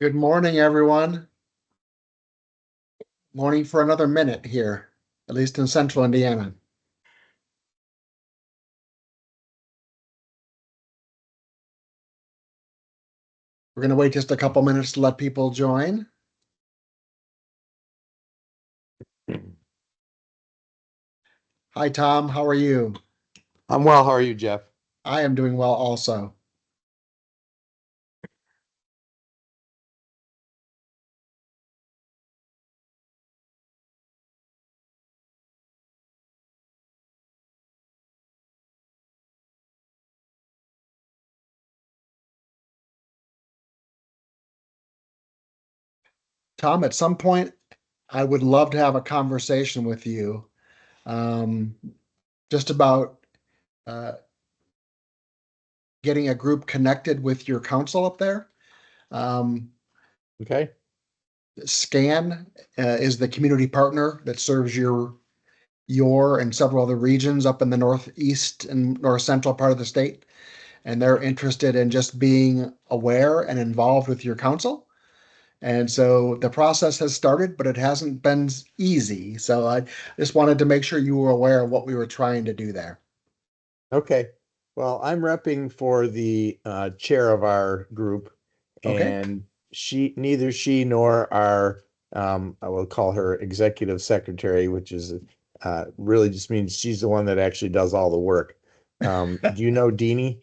Good morning, everyone. Morning for another minute here, at least in central Indiana. We're going to wait just a couple minutes to let people join. Hi, Tom. How are you? I'm well. How are you, Jeff? I am doing well also. Tom, at some point, I would love to have a conversation with you um, just about uh, getting a group connected with your council up there. Um, Okay. SCAN is the community partner that serves your and several other regions up in the northeast and north central part of the state. And they're interested in just being aware and involved with your council. And so the process has started, but it hasn't been easy. So I just wanted to make sure you were aware of what we were trying to do there. Okay. Well, I'm repping for the chair of our group, Okay. and neither she nor our, I will call her executive secretary, which is really just means she's the one that actually does all the work. Do you know Deanie?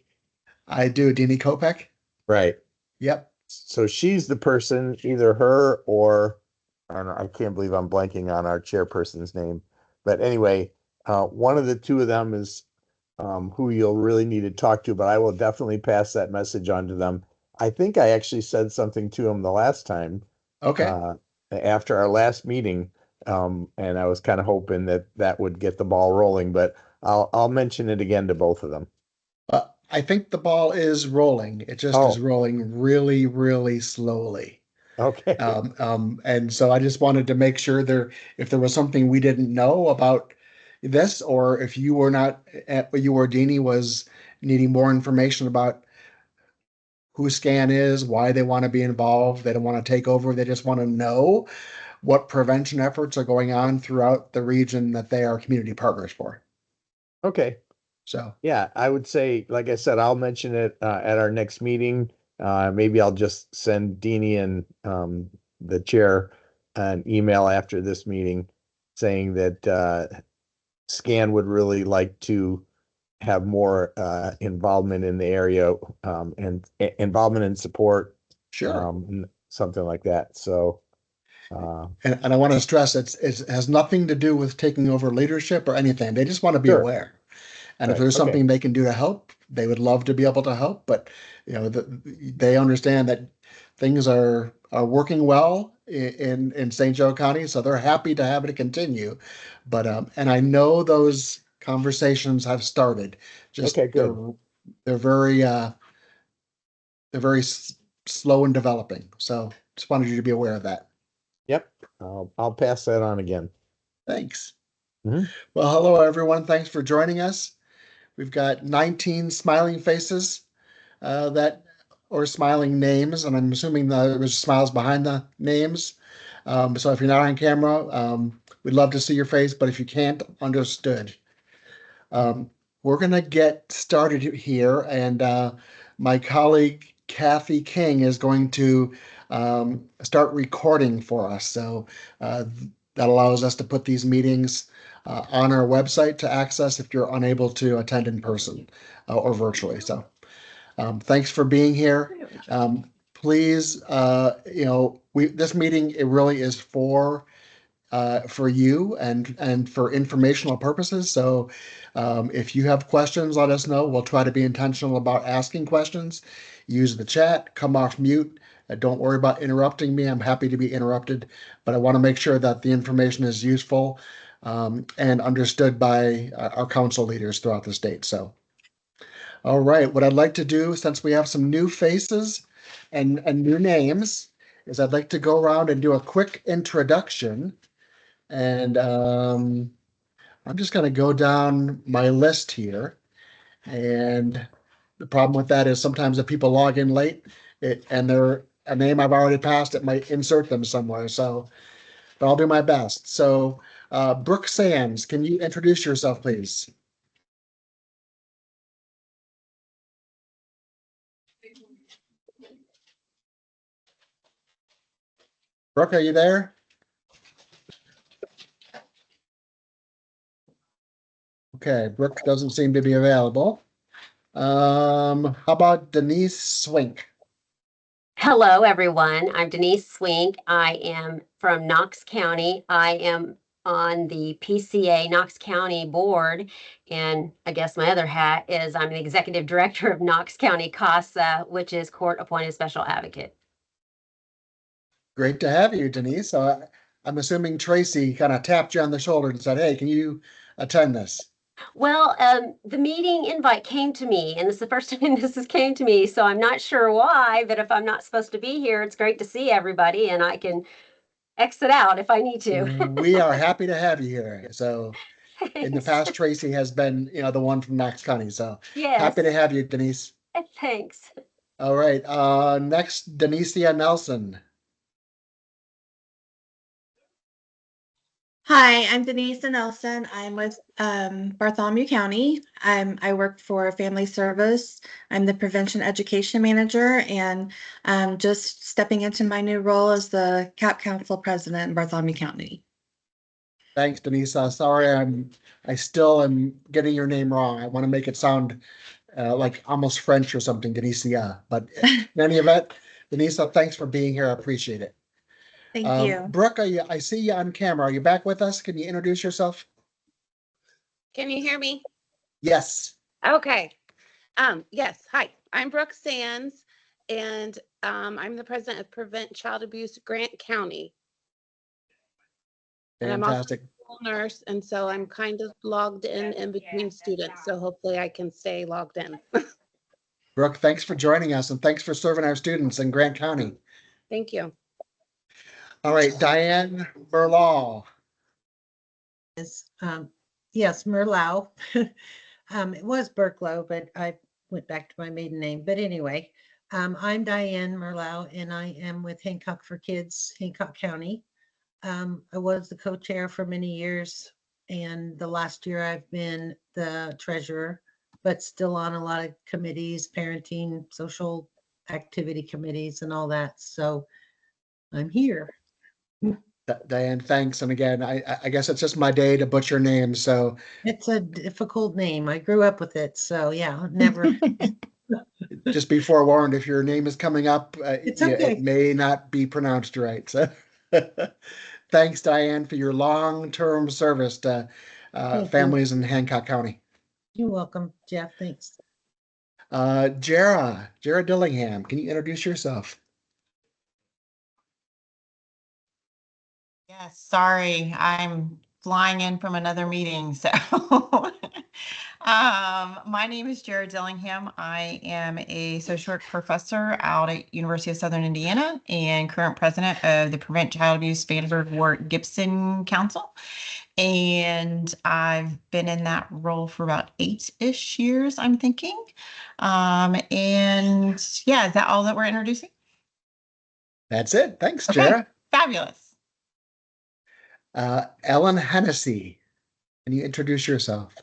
I do. Deanie Kopek. Right. Yep. So she's the person, either her or I don't know, I can't believe I'm blanking on our chairperson's name. But anyway, one of the two of them is who you'll really need to talk to, but I will definitely pass that message on to them. I think I actually said something to them the last time, Okay. uh, after our last meeting, and I was kind of hoping that that would get the ball rolling, but I'll mention it again to both of them. I think the ball is rolling. It just is Oh, rolling really, really slowly. okay. And so I just wanted to make sure if there was something we didn't know about this, or if you were not, you or Deanie was needing more information about who SCAN is, why they want to be involved. They don't want to take over. They just want to know what prevention efforts are going on throughout the region that they are community partners for. Okay. So, Yeah, I would say, like I said, I'll mention it at our next meeting. Maybe I'll just send Deanie and the chair an email after this meeting saying that SCAN would really like to have more involvement in the area and involvement and support, sure. something like that. So, uh, And I want to stress it has nothing to do with taking over leadership or anything. They just want to be sure. aware. And if Right. there's Okay. something they can do to help, they would love to be able to help. But they understand that things are working well in St. Joe County, so they're happy to have it continue. But and I know those conversations have started. Just Okay, good. they're very they're very slow in developing. So just wanted you to be aware of that. Yep. I'll pass that on again. Thanks. Mhm. Well, hello everyone. Thanks for joining us. We've got 19 smiling faces that or smiling names, and I'm assuming there was smiles behind the names. So if you're not on camera, we'd love to see your face, but if you can't, understood. We're going to get started here, and my colleague Kathy King is going to start recording for us. So uh, that allows us to put these meetings on our website to access if you're unable to attend in person or virtually. So thanks for being here. Please, this meeting it really is for you and for informational purposes. So if you have questions, let us know. We'll try to be intentional about asking questions. Use the chat. Come off mute. Don't worry about interrupting me. I'm happy to be interrupted, but I want to make sure that the information is useful and understood by our council leaders throughout the state. So. All right, what I'd like to do, since we have some new faces and new names, is I'd like to go around and do a quick introduction. And I'm just going to go down my list here. And the problem with that is sometimes if people log in late and they're a name I've already passed, it might insert them somewhere. So, but I'll do my best. So, Brooke Sands, can you introduce yourself, please? Brooke, are you there? Okay, Brooke doesn't seem to be available. How about Denise Swink? Hello, everyone. I'm Denise Swink. I am from Knox County. I am on the PCA Knox County Board, and I guess my other hat is I'm the Executive Director of Knox County CASA, which is Court Appointed Special Advocate. Great to have you, Denise. I'm assuming Tracy kind of tapped you on the shoulder and said, "Hey, can you attend this?" Well, the meeting invite came to me, and this is the first time this has came to me, so I'm not sure why, but if I'm not supposed to be here, it's great to see everybody, and I can exit out if I need to. We are happy to have you here. So in the past, Tracy has been, the one from Knox County. So Yes. happy to have you, Denise. Thanks. All right. Next, Denicia Nelson. Hi, I'm Denise Nelson. I'm with Bartholomew County. I work for Family Service. I'm the Prevention Education Manager, and just stepping into my new role as the CAP Council President in Bartholomew County. Thanks, Denise. Sorry, I still am getting your name wrong. I want to make it sound like almost French or something, Denicia. But in any event, Denise, thanks for being here. I appreciate it. Thank you. Brooke, I see you on camera. Are you back with us? Can you introduce yourself? Can you hear me? Yes. Okay. Yes. Hi, I'm Brooke Sands, and I'm the president of Prevent Child Abuse Grant County. And I'm also Fantastic. a school nurse, and so I'm kind of logged in between students. So hopefully I can stay logged in. Brooke, thanks for joining us, and thanks for serving our students in Grant County. Thank you. All right, Diane Berlaw. Yes, Merlau. It was Burklow, but I went back to my maiden name. But anyway, I'm Diane Merlau, and I am with Hancock for Kids, Hancock County. I was the co-chair for many years, and the last year I've been the treasurer, but still on a lot of committees, parenting, social activity committees, and all that. So I'm here. Diane, thanks. And again, I guess it's just my day to butcher names. So It's a difficult name. I grew up with it. So yeah, never. just be forewarned, if your name is coming up, It's okay. it may not be pronounced right. So thanks, Diane, for your long-term service to families in Hancock County. You're welcome, Jeff. Thanks. Jara Dillingham, can you introduce yourself? Yes, sorry, I'm flying in from another meeting. So my name is Jared Dillingham. I am a social work professor out at University of Southern Indiana and current president of the Prevent Child Abuse Vanderbilt Ward Gibson Council. And I've been in that role for about 8-ish years, I'm thinking. And yeah, is that all that we're introducing? That's it. Thanks, Okay, Jara. fabulous. Ellen Hennessy, can you introduce yourself?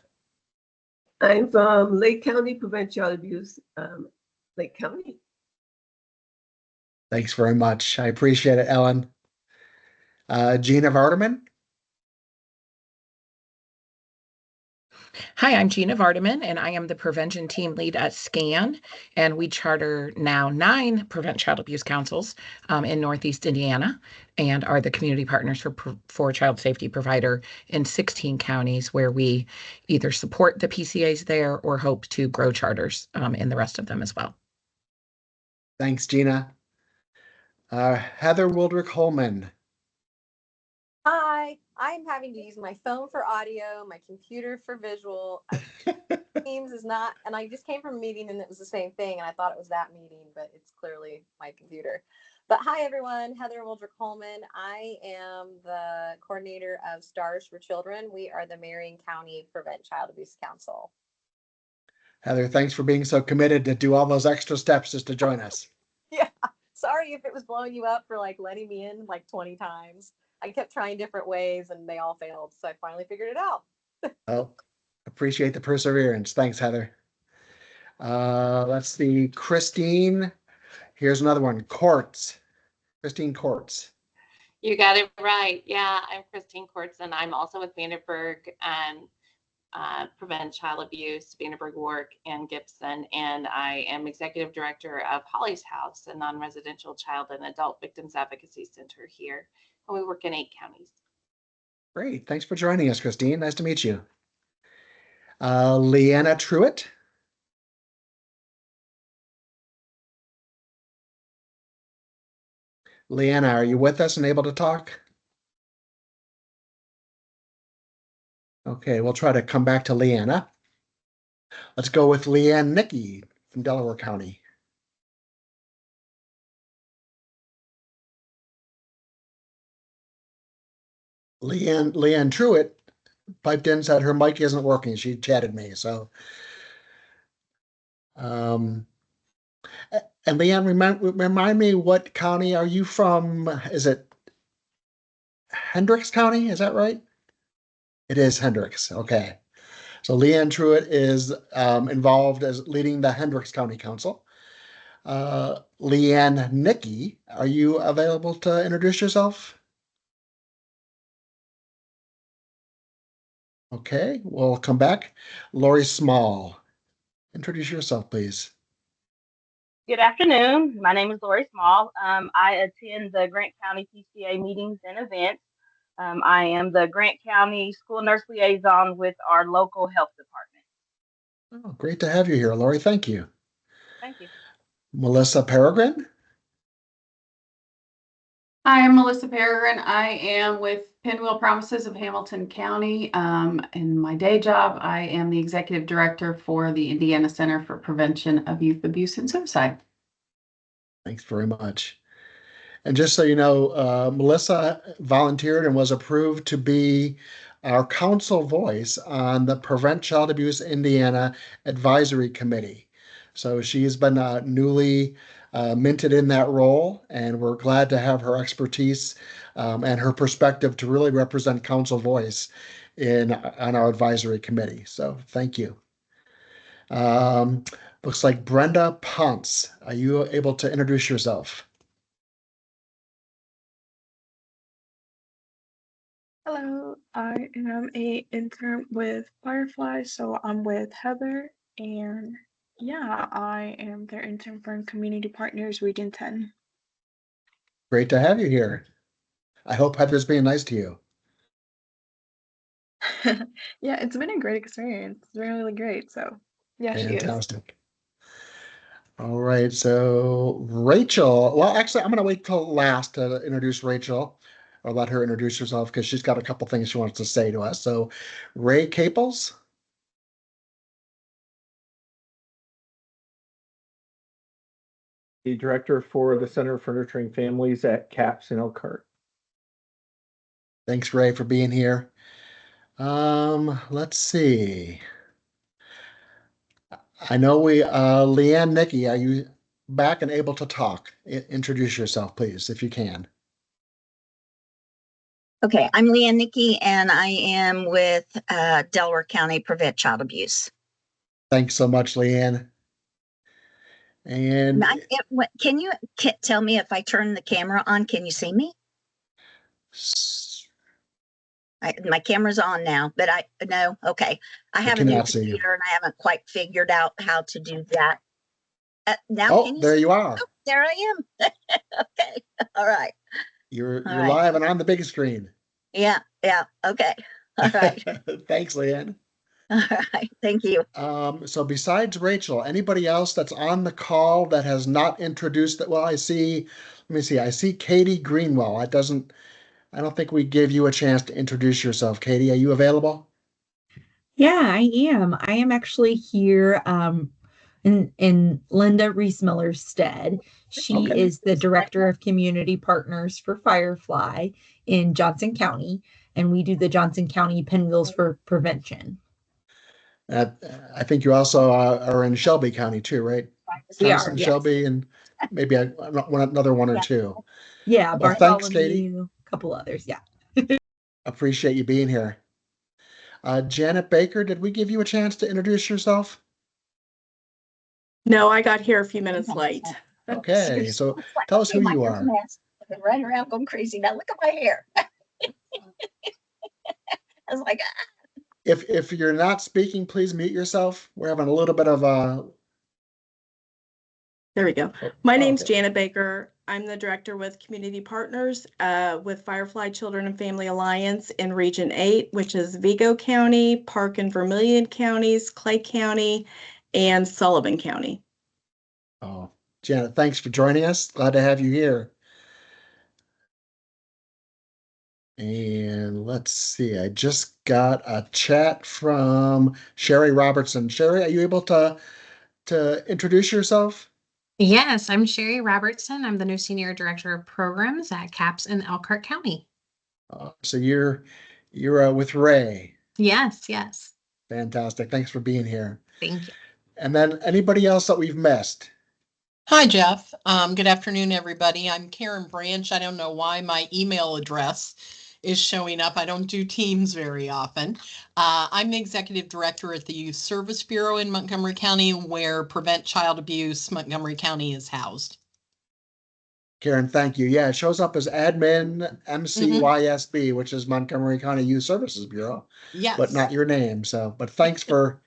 I'm from Lake County, Prevent Child Abuse, Lake County. Thanks very much. I appreciate it, Ellen. Gina Vardaman. Hi, I'm Gina Vardaman, and I am the prevention team lead at SCAN, and we charter now 9 Prevent Child Abuse Councils in Northeast Indiana, and are the community partners for child safety provider in 16 counties, where we either support the PCAs there or hope to grow charters in the rest of them as well. Thanks, Gina. Heather Wildrick Holman. Hi, I'm having to use my phone for audio, my computer for visual. Teams is not, and I just came from a meeting and it was the same thing, and I thought it was that meeting, but it's clearly my computer. But hi, everyone. Heather Wildrick Holman. I am the coordinator of Stars for Children. We are the Marion County Prevent Child Abuse Council. Heather, thanks for being so committed to do all those extra steps just to join us. Yeah, sorry if it was blowing you up for like letting me in like 20 times. I kept trying different ways and they all failed. So I finally figured it out. Oh, appreciate the perseverance. Thanks, Heather. Let's see, Christine. Here's another one, Courts. Christine Courts. You got it right. Yeah, I'm Christine Courts, and I'm also with Vanderburg and Prevent Child Abuse, Vanderburg, Warwick, and Gibson. And I am Executive Director of Holly's House, a non-residential child and adult victims advocacy center here. And we work in 8 counties. Great. Thanks for joining us, Christine. Nice to meet you. Leanna Truitt. Leanna, are you with us and able to talk? Okay, we'll try to come back to Leanna. Let's go with Leanne Nicky from Delaware County. Leanne Truitt piped in, said her mic isn't working. She chatted me, so. And Leanne, remind me, what county are you from? Is it Hendricks County? Is that right? It is Hendricks. Okay. So Leanne Truitt is involved as leading the Hendricks County Council. Leanne Nicky, are you available to introduce yourself? Okay, we'll come back. Lori Small, introduce yourself, please. Good afternoon. My name is Lori Small. I attend the Grant County PCA meetings and events. I am the Grant County School Nurse Liaison with our local health department. Oh, great to have you here, Lori. Thank you. Thank you. Melissa Peregrine. Hi, I'm Melissa Peregrine. I am with Pinwheel Promises of Hamilton County. In my day job, I am the Executive Director for the Indiana Center for Prevention of Youth Abuse and Suicide. Thanks very much. And just so you know, Melissa volunteered and was approved to be our council voice on the Prevent Child Abuse Indiana Advisory Committee. So she's been newly minted in that role, and we're glad to have her expertise and her perspective to really represent council voice on our advisory committee. So thank you. Looks like Brenda Ponce. Are you able to introduce yourself? Hello, I am a intern with Firefly, so I'm with Heather, and yeah, I am their intern for Community Partners Region 10. Great to have you here. I hope Heather's being nice to you. Yeah, it's been a great experience. It's been really great, so yeah, she is. Fantastic. All right, so Rachel, well, actually, I'm going to wait till last to introduce Rachel, or let her introduce herself, because she's got a couple things she wants to say to us. So Ray Caples. The director for the Center for Nurturing Families at CAPS in Elkhart. Thanks, Ray, for being here. Let's see. I know Leanne Nicky, are you back and able to talk? Introduce yourself, please, if you can. Okay, I'm Leanne Nicky, and I am with Delaware County Prevent Child Abuse. Thanks so much, Leanne. And can you tell me if I turn the camera on, can you see me? My camera's on now, but no, okay. I have a new computer and I haven't quite figured out how to do that. Now, can you there you are. Oh, there I am. Okay, all right. You're live and on the big screen. Yeah, okay. All right. Thanks, Leanne. All right, thank you. So besides Rachel, anybody else that's on the call that has not introduced that? Well, I see Katie Greenwell. I don't think we gave you a chance to introduce yourself. Katie, are you available? Yeah, I am. I am actually here in Linda Reese-Miller's stead. She is the Director of Community Partners for Firefly in Johnson County, and we do the Johnson County Pinwheels for Prevention. I think you also are in Shelby County too, right? We Johnson, are, yes. Shelby, and maybe another one or two. Yeah, Well, thanks, Katie. Bartholomew, a couple others. Yeah. Appreciate you being here. Janet Baker, did we give you a chance to introduce yourself? No, I got here a few minutes late. Okay, so tell us who you are. I've been running around going crazy. Now look at my hair. I was like, If you're not speaking, please mute yourself. We're having a little bit of a. There we go. My name's okay. Janet Baker. I'm the director with Community Partners with Firefly Children and Family Alliance in Region 8, which is Vigo County, Park and Vermilion counties, Clay County, and Sullivan County. Oh, Janet, thanks for joining us. Glad to have you here. And let's see, I just got a chat from Sherry Robertson. Sherry, are you able to introduce yourself? Yes, I'm Sherry Robertson. I'm the new Senior Director of Programs at CAPS in Elkhart County. So you're with Ray. Yes, yes. Fantastic. Thanks for being here. Thank you. And then anybody else that we've missed? Hi, Jeff. Good afternoon, everybody. I'm Karen Branch. I don't know why my email address is showing up. I don't do Teams very often. I'm the Executive Director at the Youth Service Bureau in Montgomery County, where Prevent Child Abuse Montgomery County is housed. Karen, thank you. Yeah, it shows up as admin MCYSB, which is Montgomery County Youth Services Bureau. Yes. But not your name. But thanks for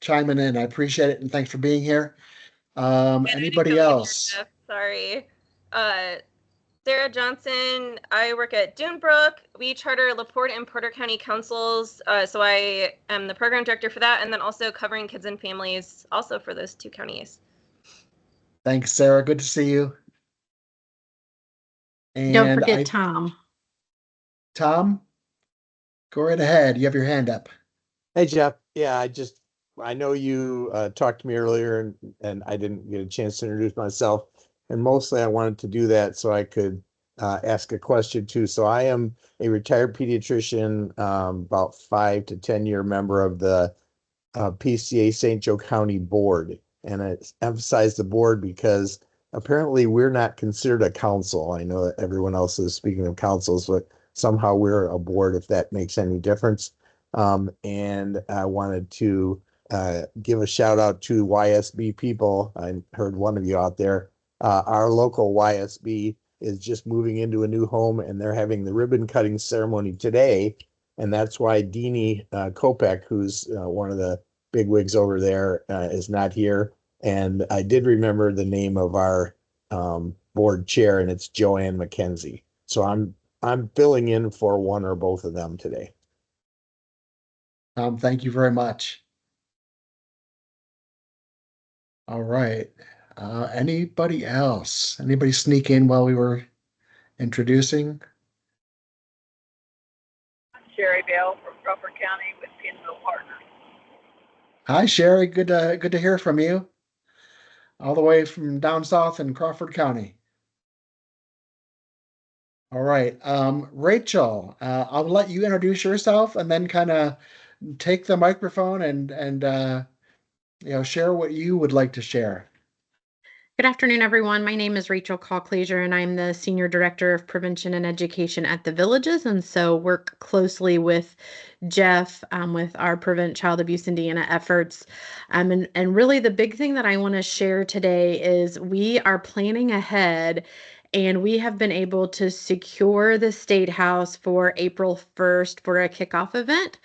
chiming in. I appreciate it. And thanks for being here. Anybody else? Sorry. Sarah Johnson. I work at Dunebrook. We charter LaPorte and Porter County councils. So I am the program director for that, and then also covering kids and families also for those two counties. Thanks, Sarah. Good to see you. And don't forget Tom. Tom, go right ahead. You have your hand up. Hey, Jeff. Yeah, I know you talked to me earlier and I didn't get a chance to introduce myself. And mostly I wanted to do that so I could ask a question too. So I am a retired pediatrician, about 5 to 10 year member of the PCA St. Joe County Board. And I emphasize the board because apparently we're not considered a council. I know that everyone else is speaking of councils, but somehow we're a board, if that makes any difference. And I wanted to give a shout out to YSB people. I heard one of you out there. Our local YSB is just moving into a new home and they're having the ribbon cutting ceremony today. And that's why Deanie Kopek, who's one of the bigwigs over there, is not here. And I did remember the name of our board chair, and it's Joanne McKenzie. So I'm filling in for one or both of them today. Thank you very much. All right. Anybody else? Anybody sneak in while we were introducing? Sherry Bell from Crawford County with Pinville Partners. Hi, Sherry. Good to hear from you. All the way from down south in Crawford County. All right. Rachel, I'll let you introduce yourself and then kind of take the microphone and share what you would like to share. Good afternoon, everyone. My name is Rachel Call-Clazier, and I'm the Senior Director of Prevention and Education at the Villages, and so work closely with Jeff with our Prevent Child Abuse Indiana efforts. And really the big thing that I want to share today is we are planning ahead, and we have been able to secure the State House for April 1st for a kickoff event.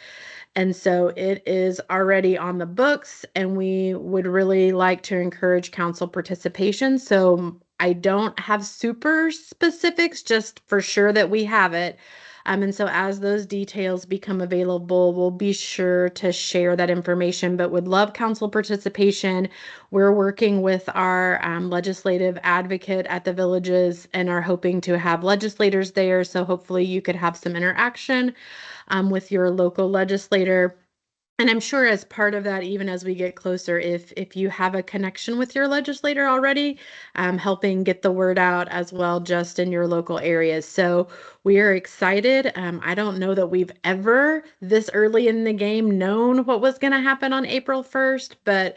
And so it is already on the books, and we would really like to encourage council participation. So I don't have super specifics, just for sure that we have it. And so as those details become available, we'll be sure to share that information, but would love council participation. We're working with our legislative advocate at the Villages and are hoping to have legislators there. So hopefully you could have some interaction with your local legislator. And I'm sure as part of that, even as we get closer, if you have a connection with your legislator already, helping get the word out as well, just in your local areas. So we are excited. I don't know that we've ever this early in the game known what was going to happen on April 1st, but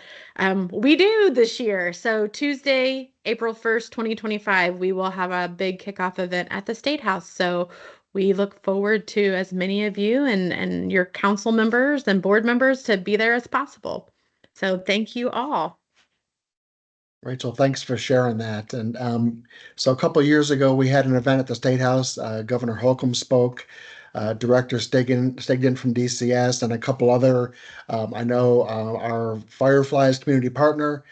we do this year. So Tuesday, April 1st, 2025, we will have a big kickoff event at the State House. So we look forward to as many of you and your council members and board members to be there as possible. So thank you all. Rachel, thanks for sharing that. And so a couple of years ago, we had an event at the State House. Governor Holcomb spoke, Director Stigden from DCS, and a couple other, I know our Fireflies community partner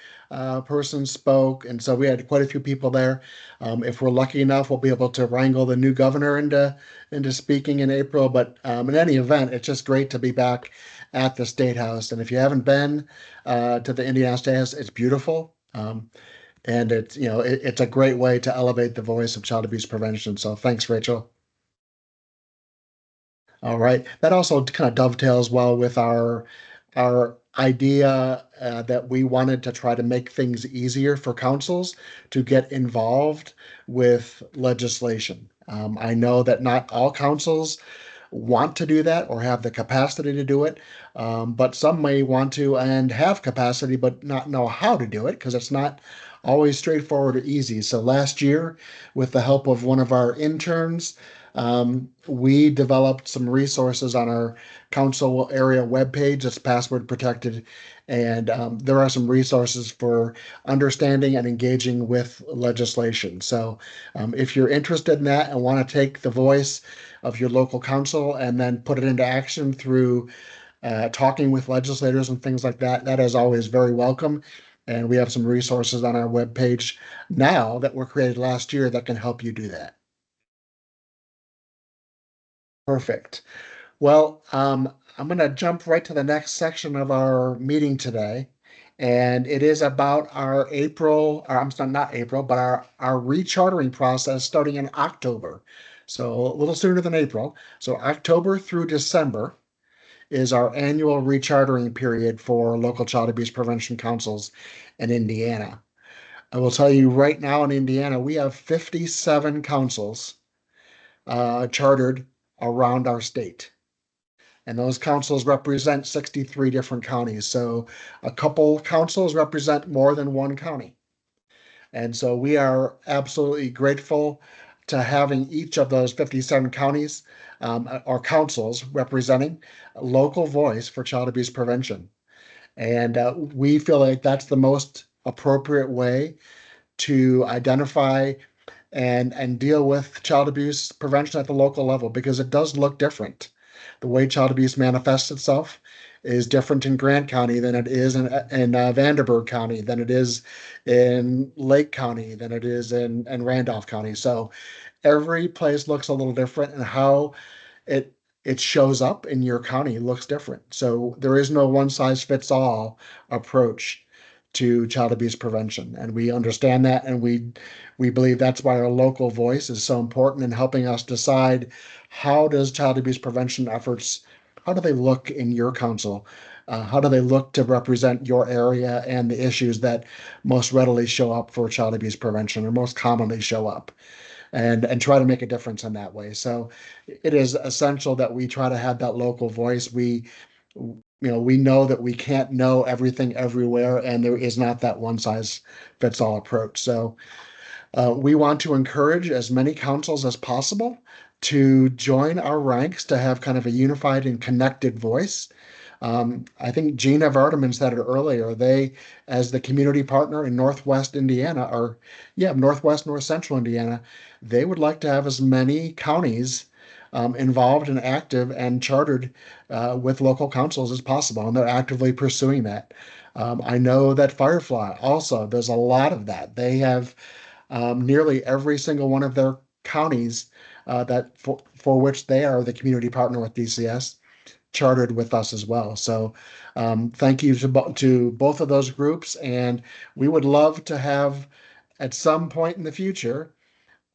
person spoke. And so we had quite a few people there. If we're lucky enough, we'll be able to wrangle the new governor into speaking in April. But in any event, it's just great to be back at the State House. And if you haven't been to the Indiana State House, it's beautiful. And it's, it's a great way to elevate the voice of child abuse prevention. So thanks, Rachel. All right. That also kind of dovetails well with our idea that we wanted to try to make things easier for councils to get involved with legislation. I know that not all councils want to do that or have the capacity to do it, but some may want to and have capacity but not know how to do it because it's not always straightforward or easy. So last year, with the help of one of our interns, we developed some resources on our council area webpage that's password protected. And there are some resources for understanding and engaging with legislation. So if you're interested in that and want to take the voice of your local council and then put it into action through talking with legislators and things like that, that is always very welcome. And we have some resources on our webpage now that were created last year that can help you do that. Perfect. Well, I'm going to jump right to the next section of our meeting today. And it is about our April, or I'm sorry, not April, but our rechartering process starting in October. So a little sooner than April. So October through December is our annual rechartering period for local child abuse prevention councils in Indiana. I will tell you right now in Indiana, we have 57 councils chartered around our state. And those councils represent 63 different counties. So a couple councils represent more than one county. And so we are absolutely grateful to having each of those 57 counties or councils representing a local voice for child abuse prevention. And we feel like that's the most appropriate way to identify and deal with child abuse prevention at the local level, because it does look different. The way child abuse manifests itself is different in Grant County than it is in Vanderburgh County, than it is in Lake County, than it is in Randolph County. So every place looks a little different, and how it shows up in your county looks different. So there is no one size fits all approach to child abuse prevention. And we understand that, and we believe that's why our local voice is so important in helping us decide how does child abuse prevention efforts, how do they look in your council? How do they look to represent your area and the issues that most readily show up for child abuse prevention or most commonly show up? And try to make a difference in that way. So it is essential that we try to have that local voice. We know that we can't know everything everywhere, and there is not that one size fits all approach. So we want to encourage as many councils as possible to join our ranks to have kind of a unified and connected voice. I think Gina Vardaman said it earlier. They, as the community partner in Northwest Indiana, North Central Indiana, they would like to have as many counties involved and active and chartered with local councils as possible, and they're actively pursuing that. I know that Firefly also, there's a lot of that. They have nearly every single one of their counties that for which they are the community partner with DCS chartered with us as well. So thank you to both of those groups, and we would love to have at some point in the future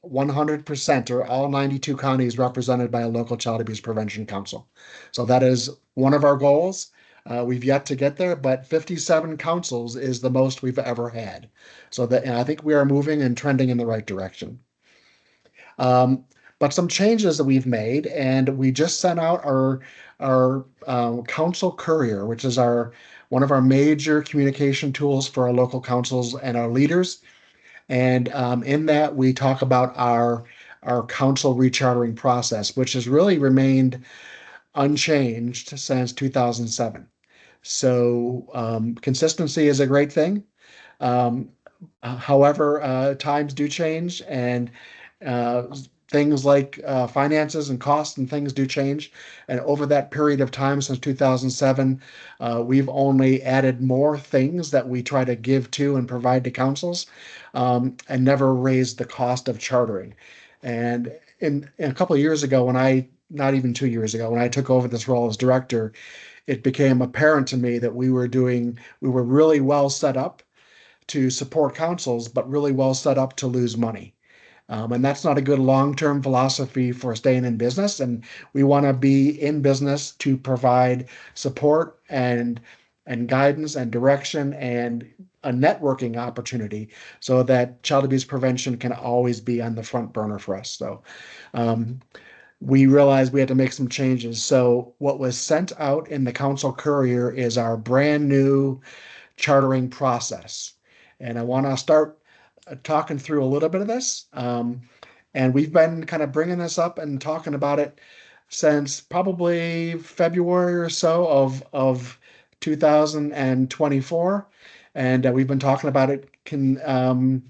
100% or all 92 counties represented by a local child abuse prevention council. So that is one of our goals. We've yet to get there, but 57 councils is the most we've ever had. So that, and I think we are moving and trending in the right direction. But some changes that we've made, and we just sent out our council courier, which is one of our major communication tools for our local councils and our leaders. And in that, we talk about our council rechartering process, which has really remained unchanged since 2007. So consistency is a great thing. However, times do change, and things like finances and costs and things do change. And over that period of time since 2007, we've only added more things that we try to give to and provide to councils, and never raised the cost of chartering. And in a couple of years ago, not even 2 years ago, when I took over this role as director, it became apparent to me that we were really well set up to support councils, but really well set up to lose money. And that's not a good long-term philosophy for staying in business. And we want to be in business to provide support and guidance and direction and a networking opportunity so that child abuse prevention can always be on the front burner for us. So we realized we had to make some changes. So what was sent out in the council courier is our brand new chartering process. And I want to start talking through a little bit of this. And we've been kind of bringing this up and talking about it since probably February or so of 2024. And we've been talking about it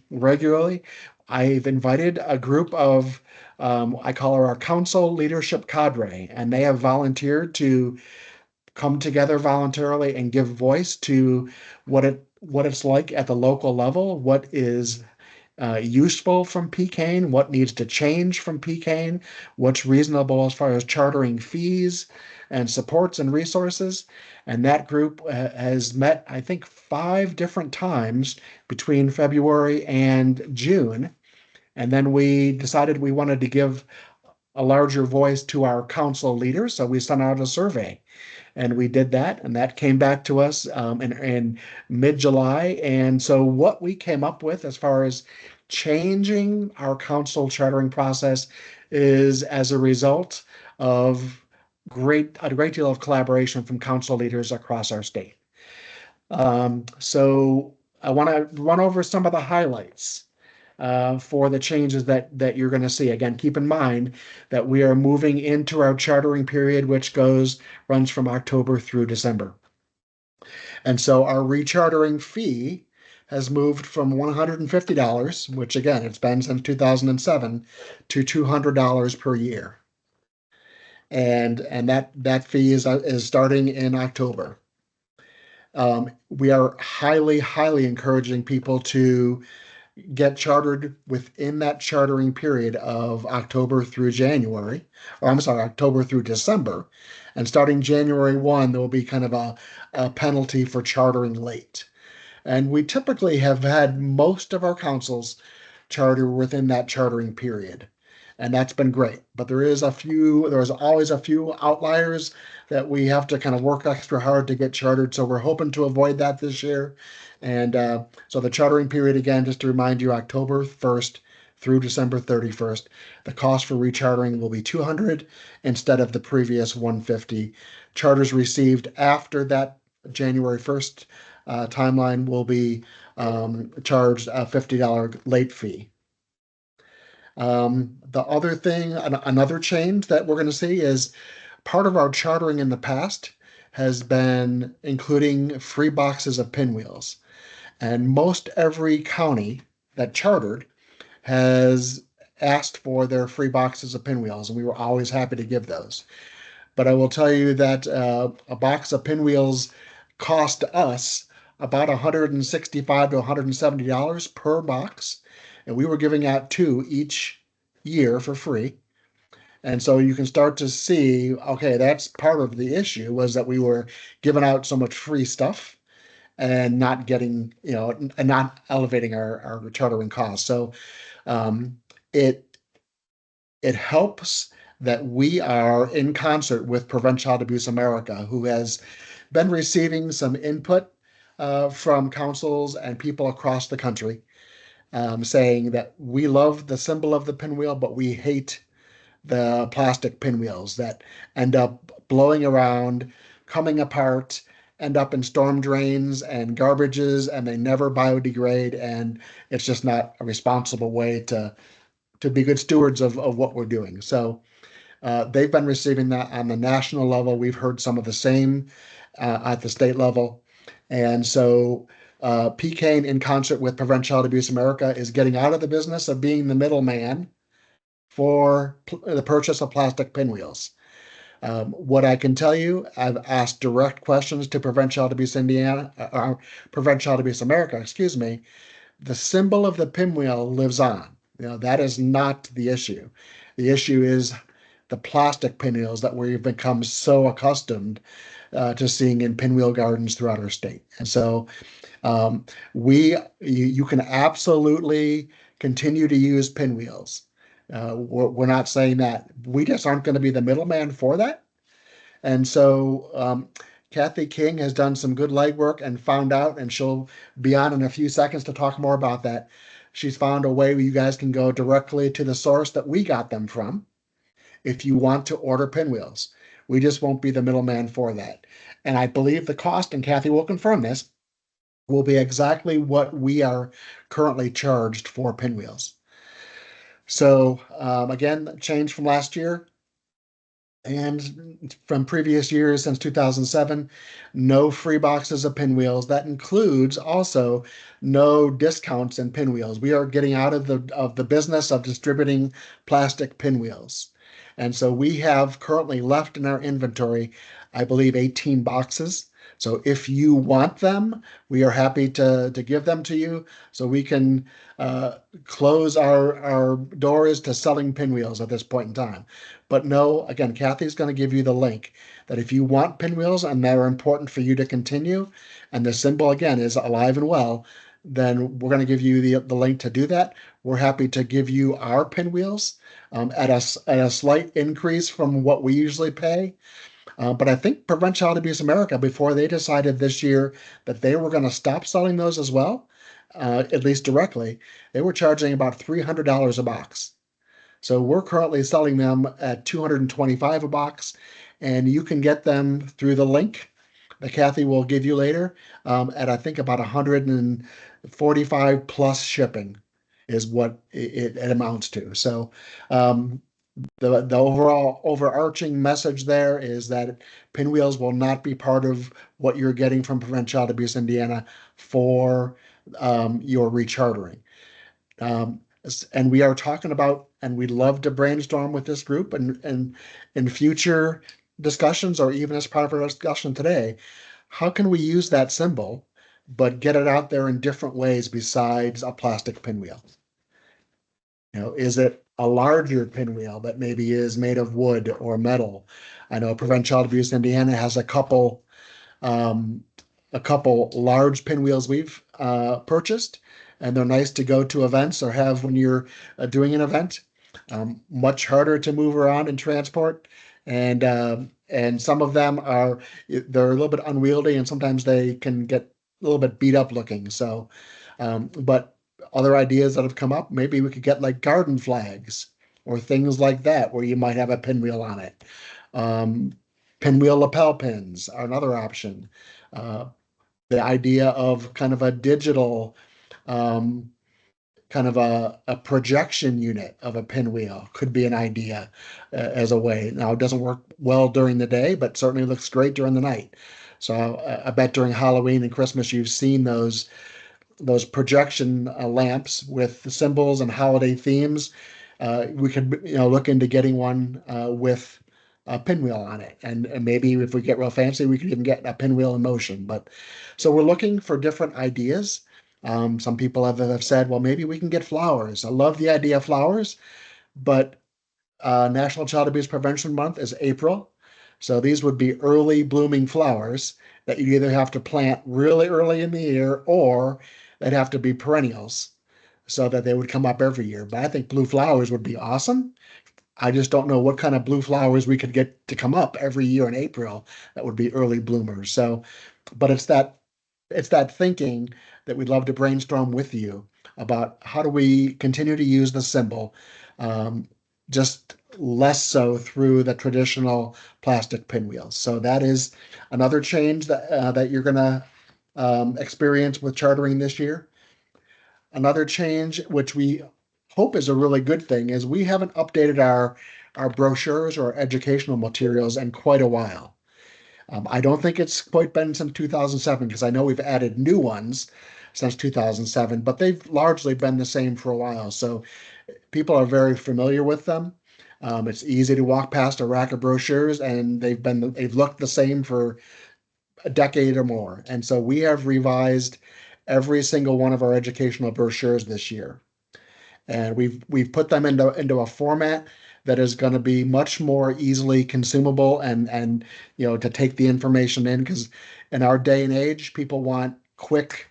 regularly. I've invited a group of, I call her our council leadership cadre, and they have volunteered to come together voluntarily and give voice to what it's like at the local level, what is useful from PCAIN, what needs to change from PCAIN, what's reasonable as far as chartering fees and supports and resources. And that group has met, I think, 5 different times between February and June. And then we decided we wanted to give a larger voice to our council leaders, so we sent out a survey. And we did that, and that came back to us in mid-July. And so what we came up with as far as changing our council chartering process is as a result of a great deal of collaboration from council leaders across our state. So I want to run over some of the highlights for the changes that you're going to see. Again, keep in mind that we are moving into our chartering period, which runs from October through December. And so our rechartering fee has moved from $150, which again, it's been since 2007, to $200 per year. And that fee is starting in October. We are highly, highly encouraging people to get chartered within that chartering period of October through January, or I'm sorry, October through December. And starting January 1, there will be kind of a penalty for chartering late. And we typically have had most of our councils charter within that chartering period. And that's been great. But there's always a few outliers that we have to kind of work extra hard to get chartered. So we're hoping to avoid that this year. And so the chartering period, again, just to remind you, October 1st through December 31st. The cost for rechartering will be $200 instead of the previous $150. Charters received after that January 1st timeline will be charged a $50 late fee. The other thing, another change that we're going to see is part of our chartering in the past has been including free boxes of pinwheels. And most every county that chartered has asked for their free boxes of pinwheels, and we were always happy to give those. But I will tell you that a box of pinwheels cost us about $165 to $170 per box, and we were giving out 2 each year for free. And so you can start to see, okay, that's part of the issue, was that we were giving out so much free stuff and not getting, and not elevating our chartering costs. So it helps that we are in concert with Prevent Child Abuse America, who has been receiving some input from councils and people across the country saying that we love the symbol of the pinwheel, but we hate the plastic pinwheels that end up blowing around, coming apart, end up in storm drains and garbages, and they never biodegrade. And it's just not a responsible way to be good stewards of what we're doing. So they've been receiving that on the national level. We've heard some of the same at the state level. And so PCAIN, in concert with Prevent Child Abuse America, is getting out of the business of being the middleman for the purchase of plastic pinwheels. What I can tell you, I've asked direct questions to Prevent Child Abuse Prevent Child Abuse America, excuse me. The symbol of the pinwheel lives on. That is not the issue. The issue is the plastic pinwheels that we've become so accustomed to seeing in pinwheel gardens throughout our state. And so you can absolutely continue to use pinwheels. We're not saying that. We just aren't going to be the middleman for that. And so Kathy King has done some good legwork and found out, and she'll be on in a few seconds to talk more about that. She's found a way where you guys can go directly to the source that we got them from if you want to order pinwheels. We just won't be the middleman for that. And I believe the cost, and Kathy will confirm this, will be exactly what we are currently charged for pinwheels. So again, change from last year and from previous years since 2007, no free boxes of pinwheels. That includes also no discounts in pinwheels. We are getting out of the business of distributing plastic pinwheels. And so we have currently left in our inventory, I believe, 18 boxes. So if you want them, we are happy to give them to you so we can close our doors to selling pinwheels at this point in time. But no, again, Kathy's going to give you the link that if you want pinwheels and they're important for you to continue, and the symbol, again, is alive and well, then we're going to give you the link to do that. We're happy to give you our pinwheels at a slight increase from what we usually pay. But I think Prevent Child Abuse America, before they decided this year that they were going to stop selling those as well, at least directly, they were charging about $300 a box. So we're currently selling them at $225 a box, and you can get them through the link that Kathy will give you later at I think about $145 plus shipping is what it amounts to. So the overall overarching message there is that pinwheels will not be part of what you're getting from Prevent Child Abuse Indiana for your rechartering. And we are talking about, and we'd love to brainstorm with this group and in future discussions, or even as part of our discussion today, how can we use that symbol but get it out there in different ways besides a plastic pinwheel? Is it a larger pinwheel that maybe is made of wood or metal? I know Prevent Child Abuse Indiana has a couple large pinwheels we've purchased, and they're nice to go to events or have when you're doing an event. Much harder to move around and transport, and some of them they're a little bit unwieldy, and sometimes they can get a little bit beat up looking. So, but other ideas that have come up, maybe we could get like garden flags or things like that where you might have a pinwheel on it. Pinwheel lapel pins are another option. The idea of kind of a digital, kind of a projection unit of a pinwheel could be an idea as a way. Now, it doesn't work well during the day, but certainly looks great during the night. So I bet during Halloween and Christmas, you've seen those projection lamps with the symbols and holiday themes. We could look into getting one with a pinwheel on it, and maybe if we get real fancy, we could even get a pinwheel in motion. But so we're looking for different ideas. Some people have said, well, maybe we can get flowers. I love the idea of flowers, but National Child Abuse Prevention Month is April. So these would be early blooming flowers that you either have to plant really early in the year, or they'd have to be perennials so that they would come up every year. But I think blue flowers would be awesome. I just don't know what kind of blue flowers we could get to come up every year in April that would be early bloomers. So, but it's that thinking that we'd love to brainstorm with you about how do we continue to use the symbol, um, just less so through the traditional plastic pinwheels. So that is another change that you're going to experience with chartering this year. Another change, which we hope is a really good thing, is we haven't updated our brochures or educational materials in quite a while. I don't think it's quite been since 2007 because I know we've added new ones since 2007, but they've largely been the same for a while. So people are very familiar with them. It's easy to walk past a rack of brochures and they've looked the same for a decade or more. And so we have revised every single one of our educational brochures this year. And we've put them into a format that is going to be much more easily consumable and to take the information in, because in our day and age, people want quick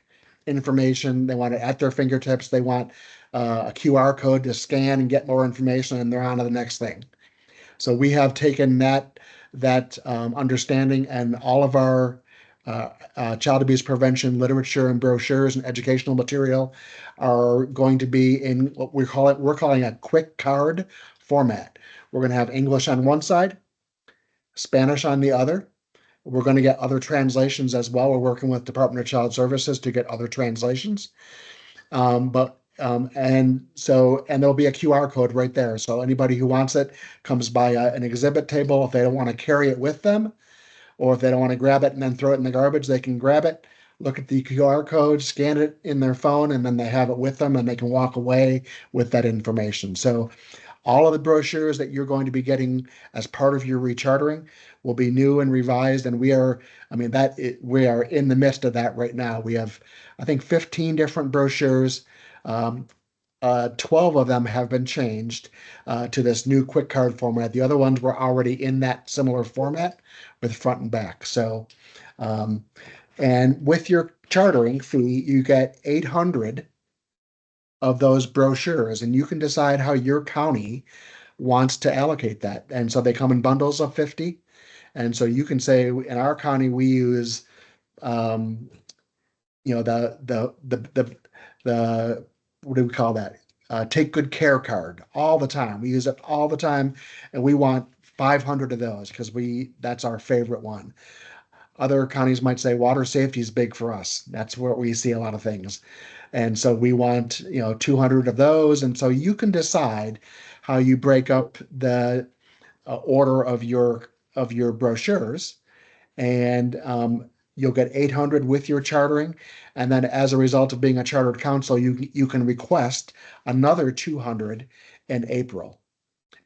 information. They want it at their fingertips. They want a QR code to scan and get more information, and they're on to the next thing. So we have taken that understanding, and all of our child abuse prevention literature and brochures and educational material are going to be in what we're calling a quick card format. We're going to have English on one side, Spanish on the other. We're going to get other translations as well. We're working with Department of Child Services to get other translations. And there'll be a QR code right there. So anybody who wants it comes by an exhibit table. If they don't want to carry it with them, or if they don't want to grab it and then throw it in the garbage, they can grab it, look at the QR code, scan it in their phone, and then they have it with them and they can walk away with that information. So all of the brochures that you're going to be getting as part of your rechartering will be new and revised. And we are in the midst of that right now. We have, I think, 15 different brochures. 12 of them have been changed to this new quick card format. The other ones were already in that similar format with front and back. So, and with your chartering fee, you get 800 of those brochures, and you can decide how your county wants to allocate that. And so they come in bundles of 50. And so you can say, in our county, we use, the what do we call that? Take good care card all the time. We use it all the time, and we want 500 of those because that's our favorite one. Other counties might say water safety is big for us. That's where we see a lot of things. And so we want, 200 of those. And so you can decide how you break up the order of your brochures, and you'll get 800 with your chartering. And then as a result of being a chartered council, you can request another 200 in April.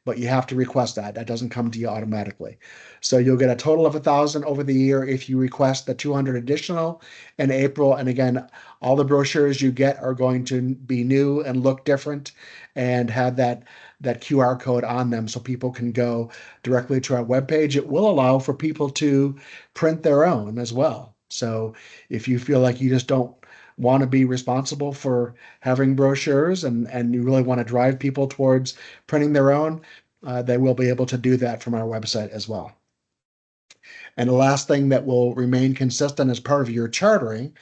But you have to request that. That doesn't come to you automatically. So you'll get a total of 1,000 over the year if you request the 200 additional in April. And again, all the brochures you get are going to be new and look different and have that QR code on them so people can go directly to our webpage. It will allow for people to print their own as well. So if you feel like you just don't want to be responsible for having brochures and you really want to drive people towards printing their own, they will be able to do that from our website as well. And the last thing that will remain consistent as part of your chartering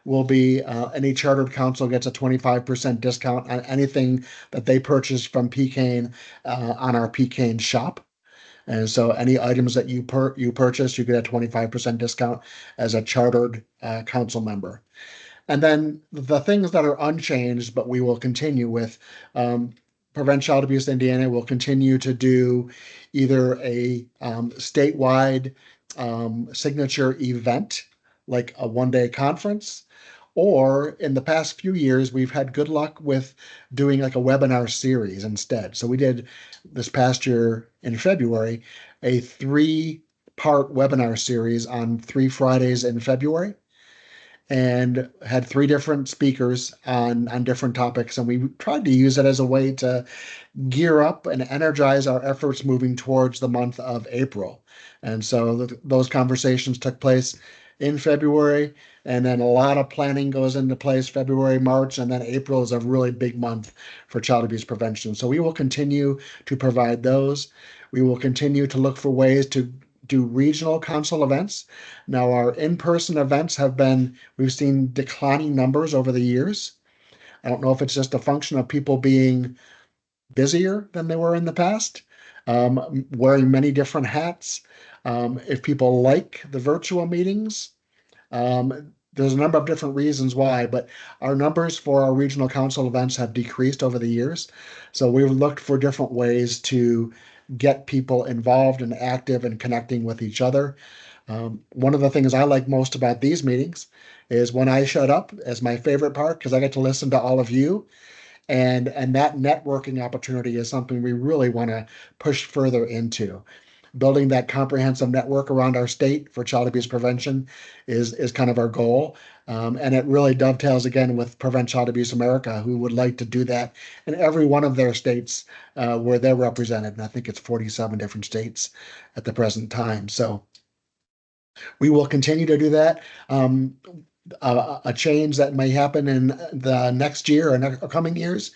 will be any chartered council gets a 25% discount on anything that they purchase from PCAIN on our PCAIN shop. And so any items that you purchase, you get a 25% discount as a chartered council member. And then the things that are unchanged, but we will continue with, Prevent Child Abuse Indiana will continue to do either a statewide signature event, like a one-day conference, or in the past few years, we've had good luck with doing like a webinar series instead. So we did this past year in February, a 3-part webinar series on 3 Fridays in February, and had 3 different speakers on different topics. And we tried to use it as a way to gear up and energize our efforts moving towards the month of April. And so those conversations took place in February, and then a lot of planning goes into place February, March, and then April is a really big month for child abuse prevention. So we will continue to provide those. We will continue to look for ways to do regional council events. Now, our in-person events we've seen declining numbers over the years. I don't know if it's just a function of people being busier than they were in the past, wearing many different hats. If people like the virtual meetings, there's a number of different reasons why, but our numbers for our regional council events have decreased over the years. So we've looked for different ways to get people involved and active and connecting with each other. One of the things I like most about these meetings is when I shut up as my favorite part, because I get to listen to all of you. And that networking opportunity is something we really want to push further into. Building that comprehensive network around our state for child abuse prevention is kind of our goal. And it really dovetails again with Prevent Child Abuse America, who would like to do that in every one of their states where they're represented. And I think it's 47 different states at the present time. So we will continue to do that. A change that may happen in the next year or coming years,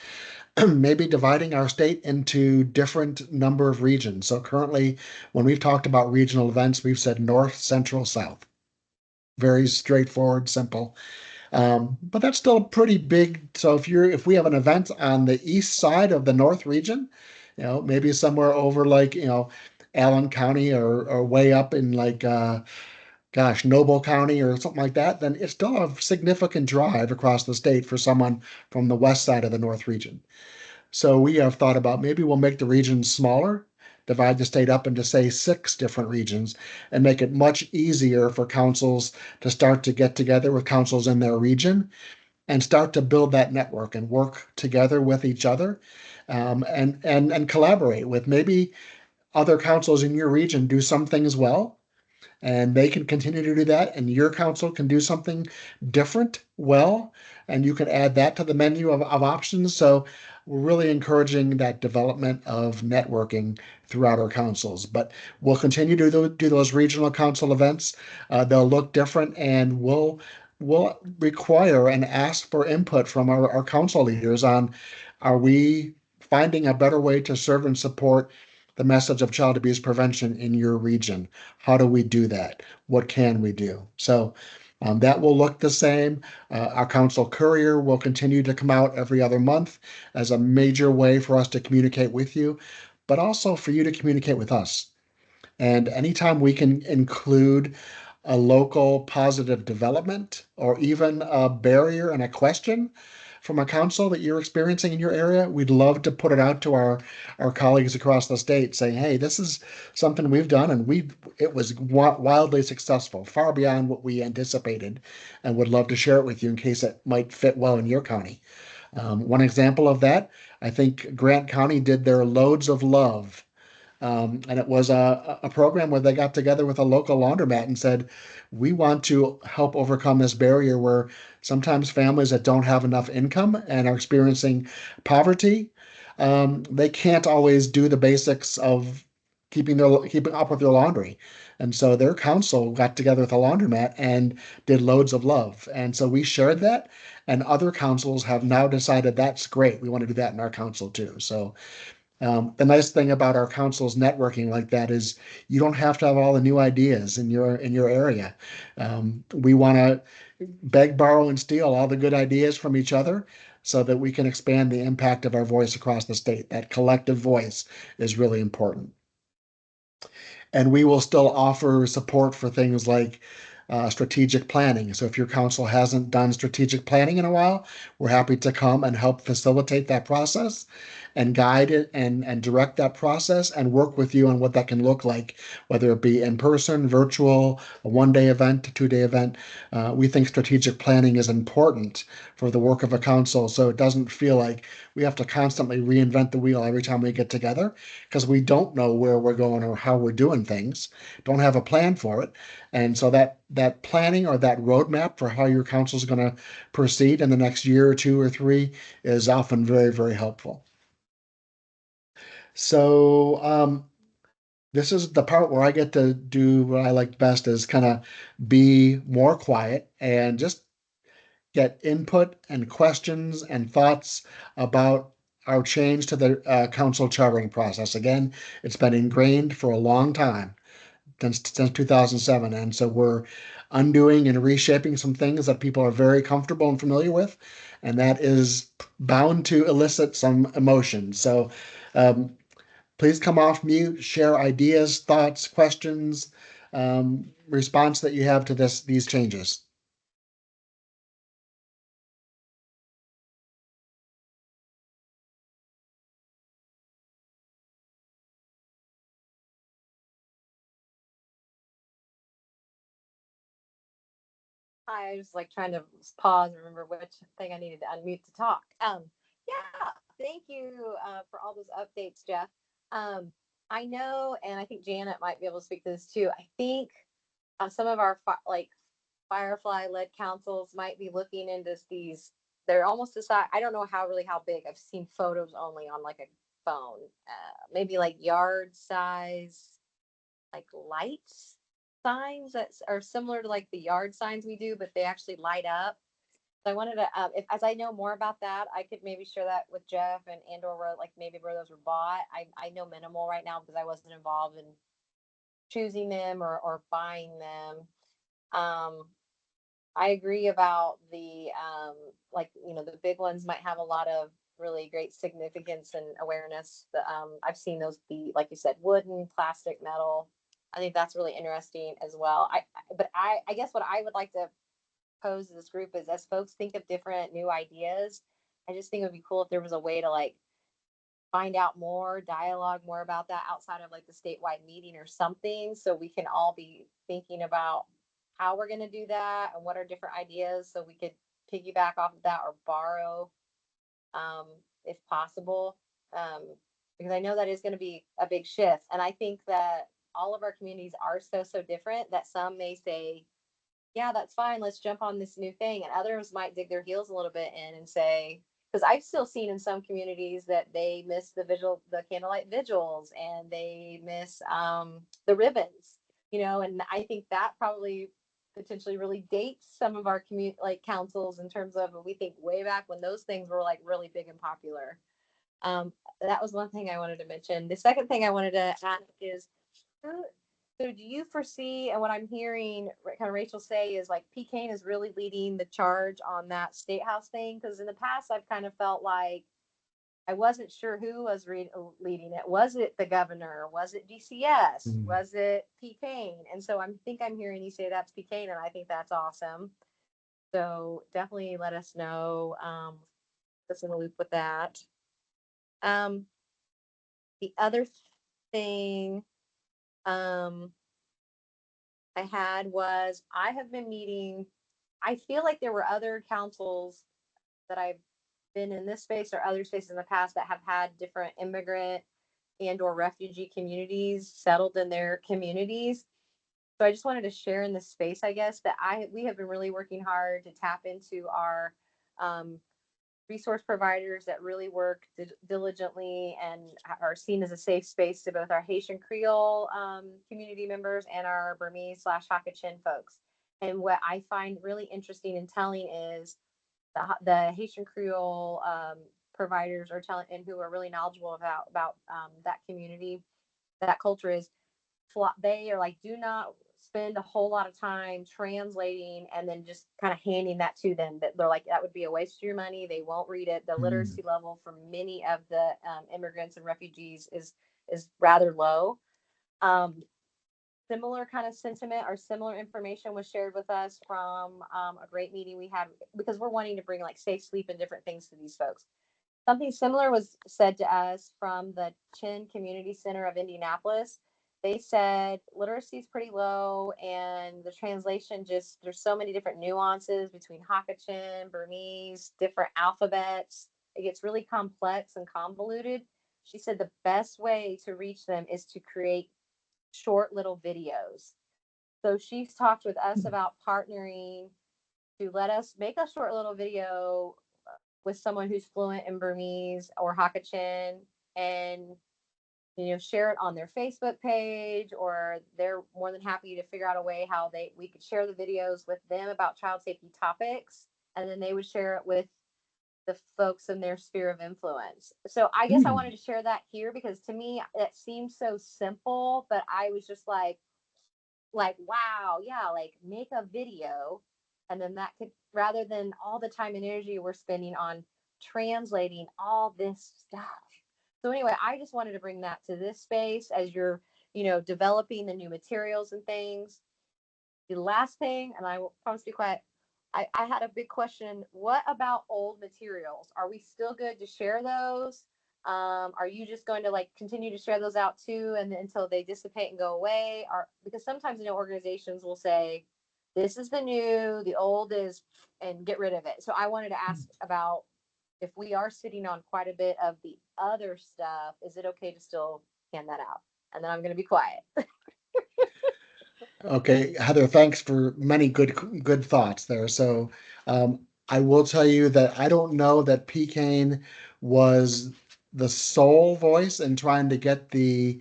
maybe dividing our state into different number of regions. So currently, when we've talked about regional events, we've said north, central, south. Very straightforward, simple. But that's still pretty big. So if we have an event on the east side of the north region, maybe somewhere over like, Allen County or way up in like Noble County or something like that, then it's still a significant drive across the state for someone from the west side of the north region. So we have thought about maybe we'll make the regions smaller, divide the state up into, say, 6 different regions, and make it much easier for councils to start to get together with councils in their region and start to build that network and work together with each other, and collaborate with maybe other councils in your region do some things well, and they can continue to do that, and your council can do something different well, and you can add that to the menu of options. So we're really encouraging that development of networking throughout our councils. But we'll continue to do those regional council events. They'll look different, and we'll require and ask for input from our council leaders on, are we finding a better way to serve and support the message of child abuse prevention in your region? How do we do that? What can we do? So that will look the same. Our council courier will continue to come out every other month as a major way for us to communicate with you, but also for you to communicate with us. And anytime we can include a local positive development or even a barrier and a question from a council that you're experiencing in your area, we'd love to put it out to our colleagues across the state saying, hey, this is something we've done and it was wildly successful, far beyond what we anticipated, and would love to share it with you in case it might fit well in your county. One example of that, I think Grant County did their Loads of Love. And it was a program where they got together with a local laundromat and said, we want to help overcome this barrier where sometimes families that don't have enough income and are experiencing poverty, they can't always do the basics of keeping up with their laundry. And so their council got together with a laundromat and did Loads of Love. And so we shared that, and other councils have now decided that's great. We want to do that in our council too. So the nice thing about our council's networking like that is you don't have to have all the new ideas in your area. We want to beg, borrow, and steal all the good ideas from each other so that we can expand the impact of our voice across the state. That collective voice is really important. And we will still offer support for things like strategic planning. So if your council hasn't done strategic planning in a while, we're happy to come and help facilitate that process and guide it and direct that process and work with you on what that can look like, whether it be in person, virtual, a one-day event, a two-day event. We think strategic planning is important for the work of a council, so it doesn't feel like we have to constantly reinvent the wheel every time we get together, because we don't know where we're going or how we're doing things, don't have a plan for it. And so that planning or that roadmap for how your council is going to proceed in the next year or 2 or 3 is often very, very helpful. So this is the part where I get to do what I like best, is kind of be more quiet and just get input and questions and thoughts about our change to the council chartering process. Again, it's been ingrained for a long time, since 2007. And so we're undoing and reshaping some things that people are very comfortable and familiar with. And that is bound to elicit some emotion. So please come off mute, share ideas, thoughts, questions, response that you have to these changes. Hi, I was like trying to pause and remember which thing I needed to unmute to talk. Yeah, thank you for all those updates, Jeff. I know, and I think Janet might be able to speak to this too. I think some of our Firefly-led councils might be looking into these. They're almost decide. I don't know how big. I've seen photos only on like a phone. Maybe like yard size, like lights signs that are similar to like the yard signs we do, but they actually light up. So I wanted to, if as I know more about that, I could maybe share that with Jeff and or where, like maybe where those were bought. I know minimal right now because I wasn't involved in choosing them or buying them. I agree about the like the big ones might have a lot of really great significance and awareness. I've seen those be, like you said, wooden, plastic, metal. I think that's really interesting as well. But I guess what I would like to pose to this group is, as folks think of different new ideas, I just think it would be cool if there was a way to like find out more, dialogue more about that outside of like the statewide meeting or something, so we can all be thinking about how we're going to do that and what are different ideas, so we could piggyback off of that or borrow if possible, because I know that is going to be a big shift. And I think that all of our communities are so different that some may say, yeah, that's fine, let's jump on this new thing. And others might dig their heels a little bit in and say, because I've still seen in some communities that they miss the candlelight vigils, and they miss the ribbons, and I think that probably potentially really dates some of our community like councils in terms of, we think way back when those things were like really big and popular. That was one thing I wanted to mention. The second thing I wanted to add is, so do you foresee, and what I'm hearing kind of Rachel say is like PCAIN is really leading the charge on that state house thing? Because in the past I've kind of felt like I wasn't sure who was leading it. Was it the governor? Was it DCS? Was it PCAIN? And so I think I'm hearing you say that's PCAIN, and I think that's awesome. So definitely let us know. Us in the loop with that. The other thing I had was, I have been meeting, I feel like there were other councils that I've been in this space or other spaces in the past that have had different immigrant and or refugee communities settled in their communities. So I just wanted to share in this space, I guess, that we have been really working hard to tap into our resource providers that really work diligently and are seen as a safe space to both our Haitian Creole community members and our Burmese/Hakachin folks. And what I find really interesting and telling is the Haitian Creole providers are telling, and who are really knowledgeable about that community, that culture, is they are like, do not spend a whole lot of time translating and then just kind of handing that to them. That they're like, that would be a waste of your money. They won't read it. The literacy level for many of the immigrants and refugees is rather low. Similar kind of sentiment or similar information was shared with us from a great meeting we had, because we're wanting to bring like safe sleep and different things to these folks. Something similar was said to us from the Chin Community Center of Indianapolis. They said literacy is pretty low, and the translation, just there's so many different nuances between Hakachin, Burmese, different alphabets. It gets really complex and convoluted. She said the best way to reach them is to create short little videos. So she's talked with us about partnering to let us make a short little video with someone who's fluent in Burmese or Hakachin, and share it on their Facebook page, or they're more than happy to figure out a way how we could share the videos with them about child safety topics, and then they would share it with the folks in their sphere of influence. So I guess I wanted to share that here because to me it seems so simple, but I was just like, wow, yeah, like make a video, and then that could, rather than all the time and energy we're spending on translating all this stuff. So anyway, I just wanted to bring that to this space as you're, developing the new materials and things. The last thing, and I will promise to be quiet, I had a big question. What about old materials? Are we still good to share those? Are you just going to continue to share those out too, and until they dissipate and go away? Because sometimes organizations will say, this is the new, the old is, and get rid of it. So I wanted to ask about, if we are sitting on quite a bit of the other stuff, is it okay to still hand that out? And then I'm going to be quiet. Okay, Heather, thanks for many good thoughts there. So I will tell you that I don't know that PCAIN was the sole voice in trying to get the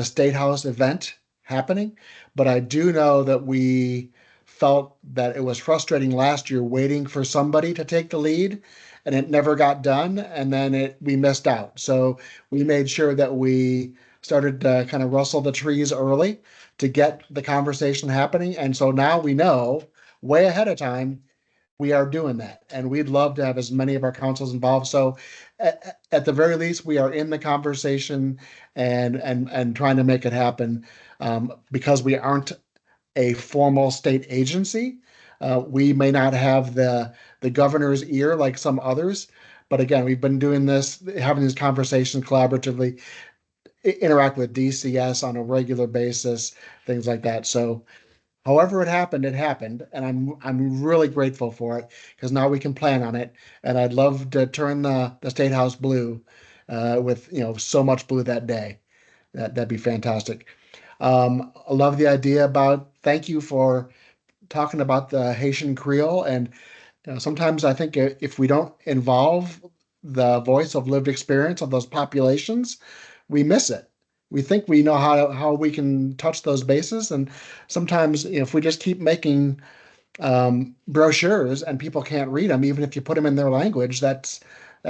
State House event happening, but I do know that we felt that it was frustrating last year waiting for somebody to take the lead, and it never got done, and then we missed out. So we made sure that we started to kind of rustle the trees early to get the conversation happening. And so now we know way ahead of time we are doing that. And we'd love to have as many of our councils involved. So at the very least, we are in the conversation and trying to make it happen, because we aren't a formal state agency. We may not have the governor's ear like some others. But again, we've been doing this, having these conversations collaboratively, interact with DCS on a regular basis, things like that. So however it happened, and I'm really grateful for it because now we can plan on it. And I'd love to turn the State House blue, with so much blue that day. That'd be fantastic. I love the idea about, thank you for talking about the Haitian Creole. And sometimes I think if we don't involve the voice of lived experience of those populations, we miss it. We think we know how we can touch those bases, and sometimes if we just keep making brochures and people can't read them, even if you put them in their language, that's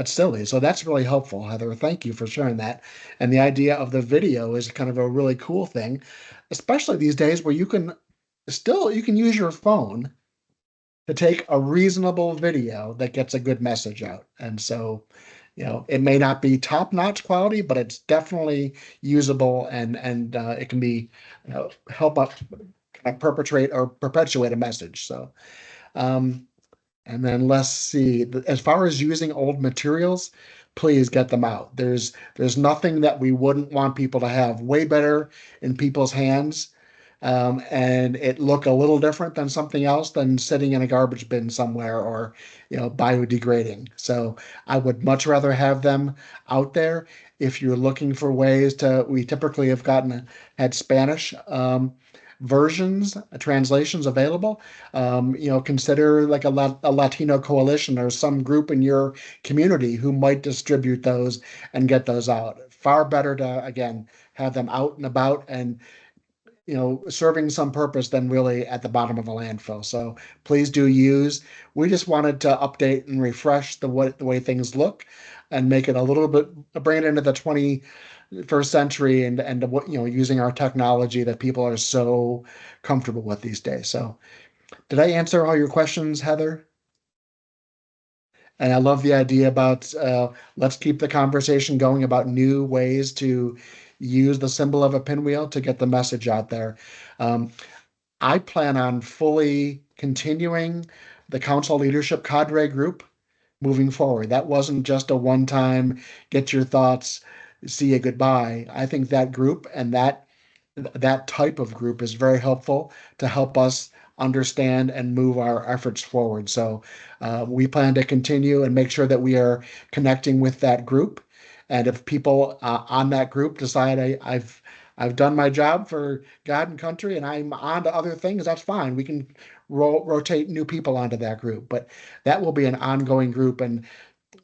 silly. So that's really helpful, Heather. Thank you for sharing that. And the idea of the video is kind of a really cool thing, especially these days where you can use your phone to take a reasonable video that gets a good message out. And so, it may not be top-notch quality, but it's definitely usable, and it can be, help up kind of perpetrate or perpetuate a message. So, and then let's see. As far as using old materials, please get them out. There's nothing that we wouldn't want people to have. Way better in people's hands, and it look a little different than something else than sitting in a garbage bin somewhere, or biodegrading. So I would much rather have them out there. If you're looking for ways we typically have had Spanish versions, translations available. Consider like a Latino coalition or some group in your community who might distribute those and get those out. Far better to, again, have them out and about and serving some purpose than really at the bottom of a landfill. So please do use. We just wanted to update and refresh the way things look, and make it a little bit, bring it into the 21st century, and using our technology that people are so comfortable with these days. So did I answer all your questions, Heather? And I love the idea about let's keep the conversation going about new ways to use the symbol of a pinwheel to get the message out there. I plan on fully continuing the council leadership cadre group moving forward. That wasn't just a one-time, get your thoughts, see you, goodbye. I think that group and that type of group is very helpful to help us understand and move our efforts forward. So we plan to continue and make sure that we are connecting with that group. And if people on that group decide I've done my job for God and country and I'm on to other things, that's fine. We can rotate new people onto that group. But that will be an ongoing group, and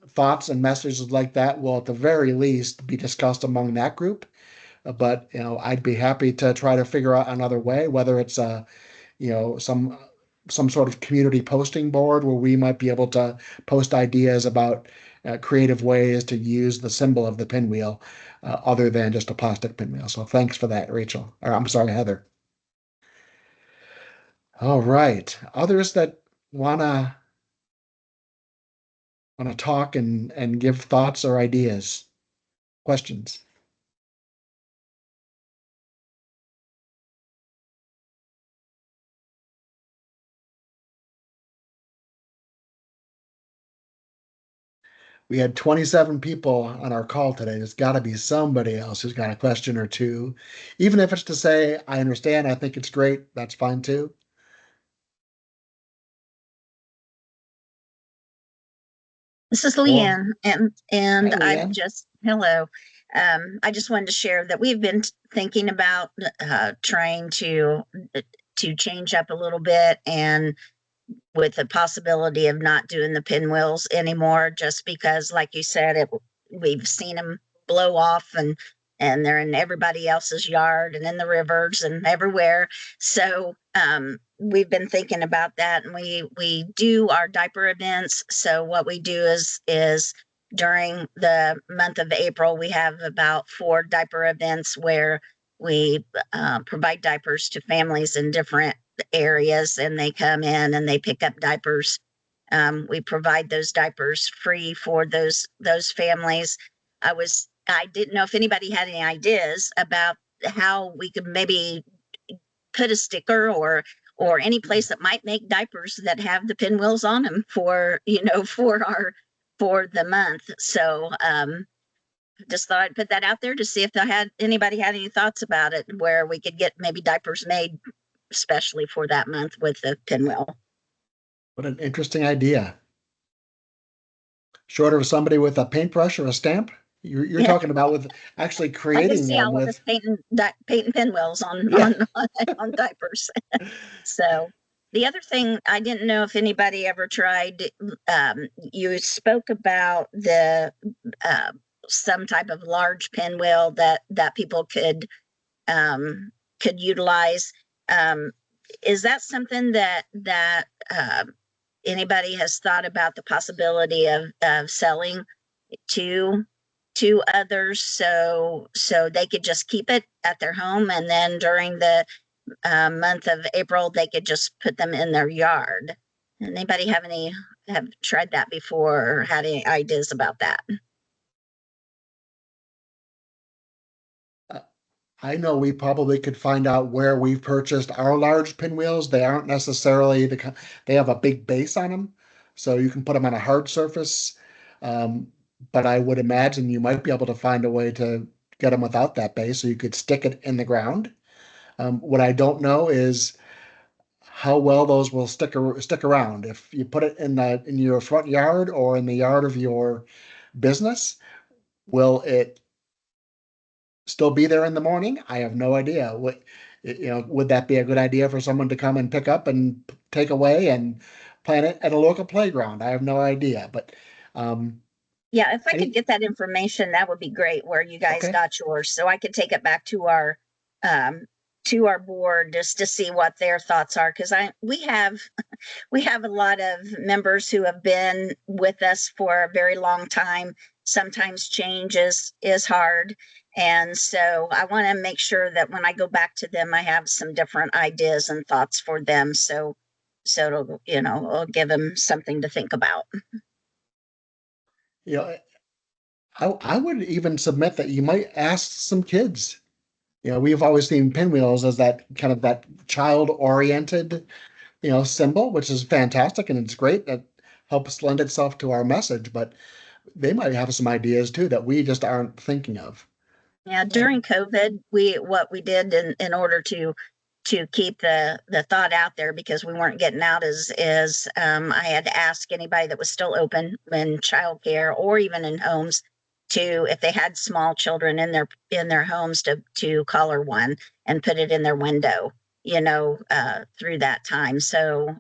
thoughts and messages like that will at the very least be discussed among that group. but I'd be happy to try to figure out another way, whether it's some sort of community posting board where we might be able to post ideas about creative ways to use the symbol of the pinwheel other than just a plastic pinwheel. So thanks for that, Rachel. Or I'm sorry, Heather. All right. Others that wanna talk and give thoughts or ideas, questions? We had 27 people on our call today. There's got to be somebody else who's got a question or two. Even if it's to say, I understand, I think it's great, that's fine too. This is Leanne, and Hi, I Leanne. hello. I just wanted to share that we've been thinking about trying to change up a little bit, and with the possibility of not doing the pinwheels anymore, just because, like you said, we've seen them blow off and they're in everybody else's yard and in the rivers and everywhere. So we've been thinking about that, and we do our diaper events. So what we do is during the month of April, we have about 4 diaper events where we provide diapers to families in different areas, and they come in and they pick up diapers. We provide those diapers free for those families. I didn't know if anybody had any ideas about how we could maybe put a sticker or any place that might make diapers that have the pinwheels on them for for the month. So just thought I'd put that out there to see if anybody had any thoughts about it, where we could get maybe diapers made especially for that month with the pinwheel. What an interesting idea. Short of somebody with a paintbrush or a stamp? You're talking about with actually I can creating see them all of us with. painting pinwheels on diapers. So the other thing, I didn't know if anybody ever tried. You spoke about the some type of large pinwheel that people could utilize. Is that something that anybody has thought about, the possibility of selling to others, so they could just keep it at their home, and then during the month of April they could just put them in their yard? Anybody have tried that before or had any ideas about that? I know we probably could find out where we've purchased our large pinwheels. They aren't necessarily they have a big base on them, so you can put them on a hard surface. But I would imagine you might be able to find a way to get them without that base, so you could stick it in the ground. What I don't know is how well those will stick around. If you put it in your front yard or in the yard of your business, will it still be there in the morning? I have no idea. Would that be a good idea for someone to come and pick up and take away and plant it at a local playground? I have no idea, but yeah, if I could get that information, that would be great, where you guys got yours, so I could take it back to our board just to see what their thoughts are, because we have a lot of members who have been with us for a very long time. Sometimes change is hard, and so I want to make sure that when I go back to them, I have some different ideas and thoughts for them, so it'll give them something to think about. I would even submit that you might ask some kids. We've always seen pinwheels as that kind of that child-oriented, symbol, which is fantastic and it's great. That helps lend itself to our message, but they might have some ideas too that we just aren't thinking of. Yeah, during COVID, what we did in order to keep the thought out there, because we weren't getting out, is I had to ask anybody that was still open in childcare or even in homes if they had small children in their homes to color one and put it in their window, through that time. So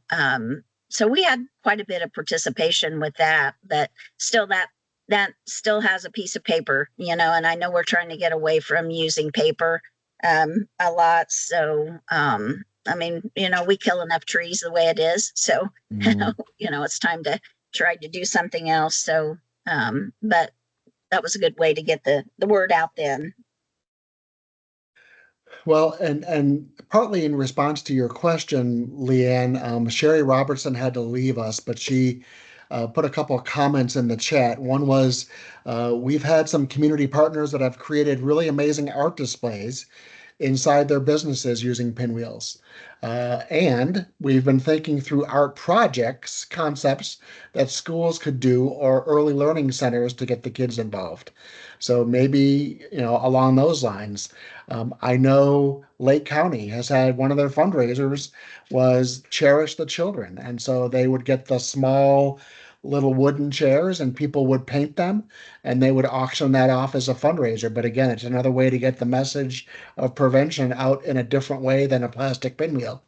we had quite a bit of participation with that, but still that that still has a piece of paper, and I know we're trying to get away from using paper a lot. So, I mean, we kill enough trees the way it is. So, it's time to try to do something else. So, but that was a good way to get the word out then. Well, and partly in response to your question, Leanne, Sherry Robertson had to leave us, but she put a couple of comments in the chat. One was, we've had some community partners that have created really amazing art displays inside their businesses using pinwheels. And we've been thinking through art projects, concepts that schools could do or early learning centers to get the kids involved. So maybe, along those lines. I know Lake County has had one of their fundraisers was Cherish the Children. And so they would get the small little wooden chairs and people would paint them and they would auction that off as a fundraiser. But again, it's another way to get the message of prevention out in a different way than a plastic pinwheel.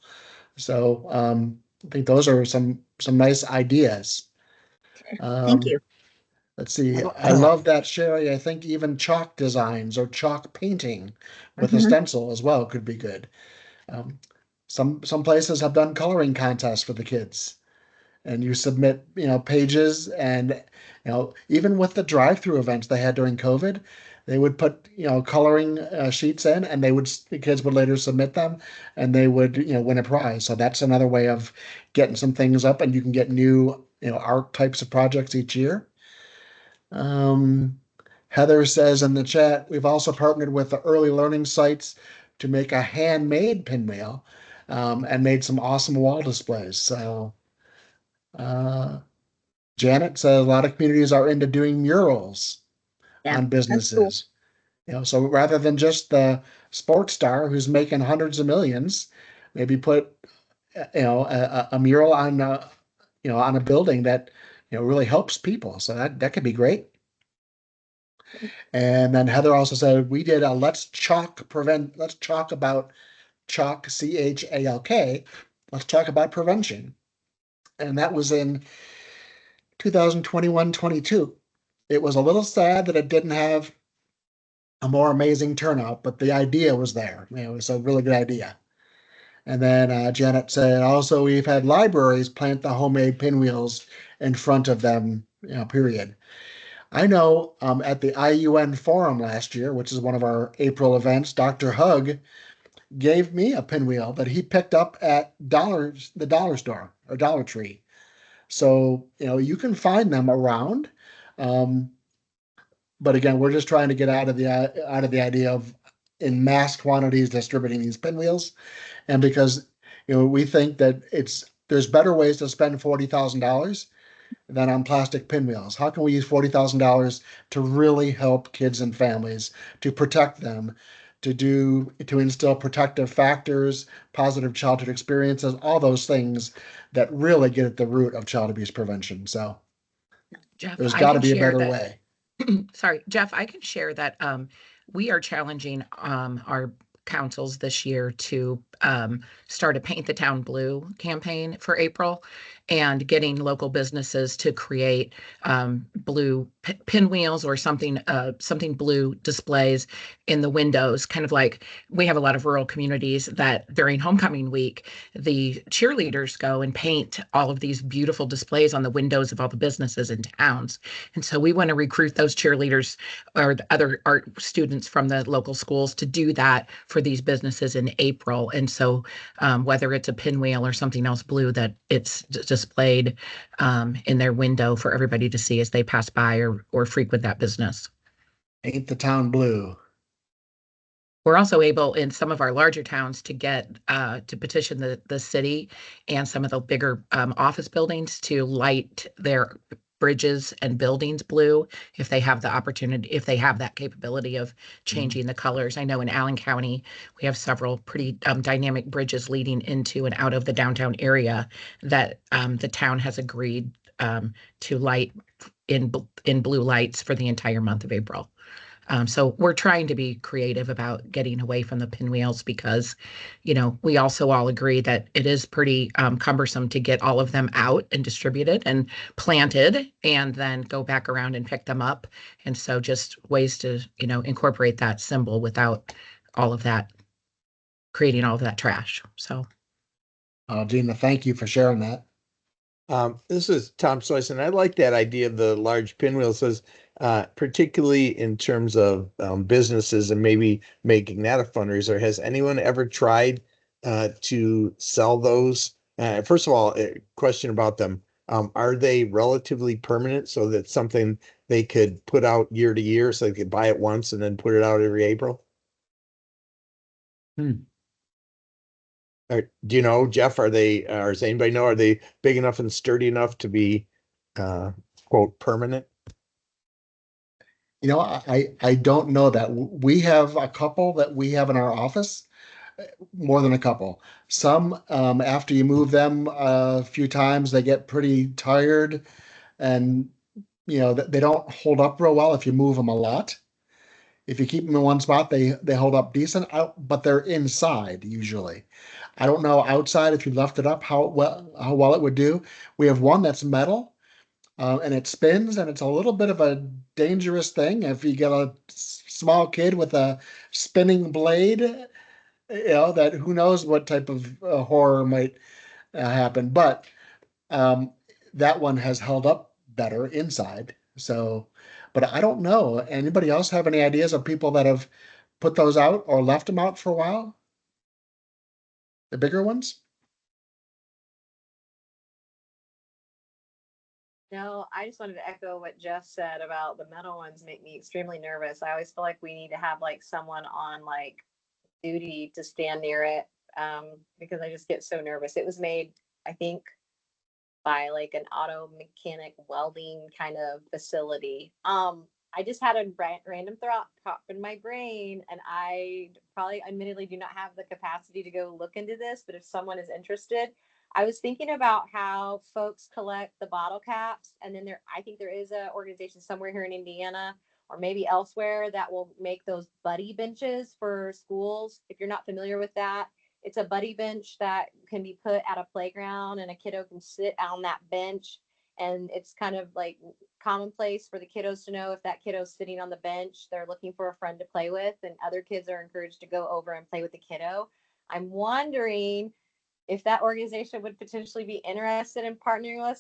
So I think those are some nice ideas. Thank you. Let's see. I love that, Sherry. I think even chalk designs or chalk painting with a stencil as well could be good. Some places have done coloring contests for the kids, and you submit pages, and even with the drive-through events they had during COVID, they would put coloring sheets in, and the kids would later submit them, and they would win a prize. So that's another way of getting some things up, and you can get new art types of projects each year. Heather says in the chat, we've also partnered with the early learning sites to make a handmade pinwheel and made some awesome wall displays. So Janet says a lot of communities are into doing murals on businesses. Cool. So rather than just the sports star who's making hundreds of millions, maybe put a mural on on a building that really helps people. So that could be great. And then Heather also said, we did a let's talk about chalk, CHALK. Let's talk about prevention. And that was in 2021-22. It was a little sad that it didn't have a more amazing turnout, but the idea was there. It was a really good idea. And then Janet said, also, we've had libraries plant the homemade pinwheels in front of them, period. I know at the IUN Forum last year, which is one of our April events, Dr. Hug gave me a pinwheel that he picked up at the dollar store or Dollar Tree. So, you can find them around. But again, we're just trying to get out of the idea of in mass quantities distributing these pinwheels. And because, we think that there's better ways to spend $40,000 than on plastic pinwheels. How can we use $40,000 to really help kids and families, to protect them, to instill protective factors, positive childhood experiences, all those things that really get at the root of child abuse prevention. So Jeff, there's got to be a better way. Sorry, Jeff, I can share that we are challenging our councils this year to start a Paint the Town Blue campaign for April, and getting local businesses to create blue pinwheels or something blue displays in the windows. Kind of like we have a lot of rural communities that during homecoming week, the cheerleaders go and paint all of these beautiful displays on the windows of all the businesses in towns. And so we want to recruit those cheerleaders or the other art students from the local schools to do that for these businesses in April. And so whether it's a pinwheel or something else blue, that it's displayed in their window for everybody to see as they pass by or frequent that business. Paint the town blue. We're also able in some of our larger towns to get to petition the city and some of the bigger office buildings to light their bridges and buildings blue if they have the opportunity, if they have that capability of changing the colors. I know in Allen County, we have several pretty dynamic bridges leading into and out of the downtown area that the town has agreed to light in blue lights for the entire month of April. So we're trying to be creative about getting away from the pinwheels because, you know, we also all agree that it is pretty cumbersome to get all of them out and distributed and planted and then go back around and pick them up. And so just ways to, you know, incorporate that symbol without all of that, creating all of that trash. So. Gina, thank you for sharing that. This is Tom Soyson. I like that idea of the large pinwheel. Says, particularly in terms of businesses and maybe making that a fundraiser. Has anyone ever tried to sell those? First of all, a question about them. Are they relatively permanent so that something they could put out year to year so they could buy it once and then put it out every April? Do you know, Jeff, or does anybody know, are they big enough and sturdy enough to be, quote, permanent? You know, I don't know that. We have a couple that we have in our office, more than a couple. Some, after you move them a few times, they get pretty tired and, you know, they don't hold up real well if you move them a lot. If you keep them in one spot, they hold up decent, but they're inside usually. I don't know outside if you left it up how well it would do. We have one that's metal, and it spins, and it's a little bit of a dangerous thing if you get a small kid with a spinning blade. You know that who knows what type of horror might happen, but um, that one has held up better inside. So, but I don't know. Anybody else have any ideas of people that have put those out or left them out for a while? The bigger ones? No, I just wanted to echo what Jeff said about the metal ones make me extremely nervous. I always feel like we need to have like someone on like duty to stand near it because I just get so nervous. It was made, I think, by like an auto mechanic welding kind of facility. I just had a random thought pop in my brain, and I probably admittedly do not have the capacity to go look into this, but if someone is interested, I was thinking about how folks collect the bottle caps, and then I think there is an organization somewhere here in Indiana or maybe elsewhere that will make those buddy benches for schools. If you're not familiar with that, it's a buddy bench that can be put at a playground and a kiddo can sit on that bench. And it's kind of like commonplace for the kiddos to know if that kiddo's sitting on the bench, they're looking for a friend to play with, and other kids are encouraged to go over and play with the kiddo. I'm wondering if that organization would potentially be interested in partnering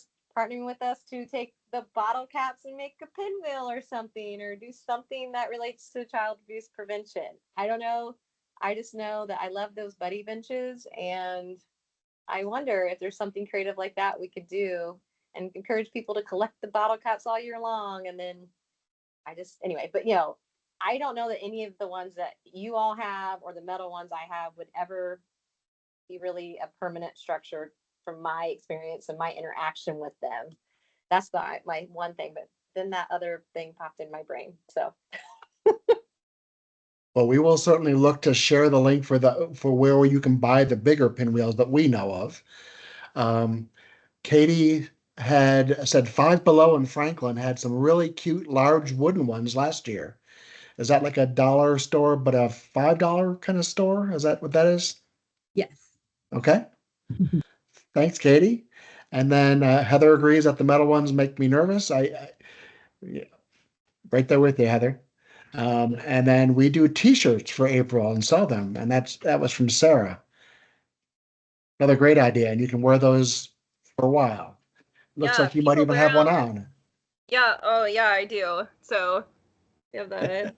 with us to take the bottle caps and make a pinwheel or something, or do something that relates to child abuse prevention. I don't know. I just know that I love those buddy benches, and I wonder if there's something creative like that we could do and encourage people to collect the bottle caps all year long. And then anyway, but you know, I don't know that any of the ones that you all have or the metal ones I have would ever be really a permanent structure from my experience and my interaction with them. That's my one thing, but then that other thing popped in my brain. So Well, we will certainly look to share the link for where you can buy the bigger pinwheels that we know of. Katie had said Five Below in Franklin had some really cute large wooden ones last year. Is that like a dollar store, but a $5 kind of store? Is that what that is? Yes. Okay. Thanks, Katie. And then Heather agrees that the metal ones make me nervous. Yeah, right there with you, Heather. And then we do T-shirts for April and sell them, and that was from Sarah. Another great idea, and you can wear those for a while. Looks Yeah, like you might people even wear have one 'em. on. Yeah. Oh, yeah, I do. So we have that.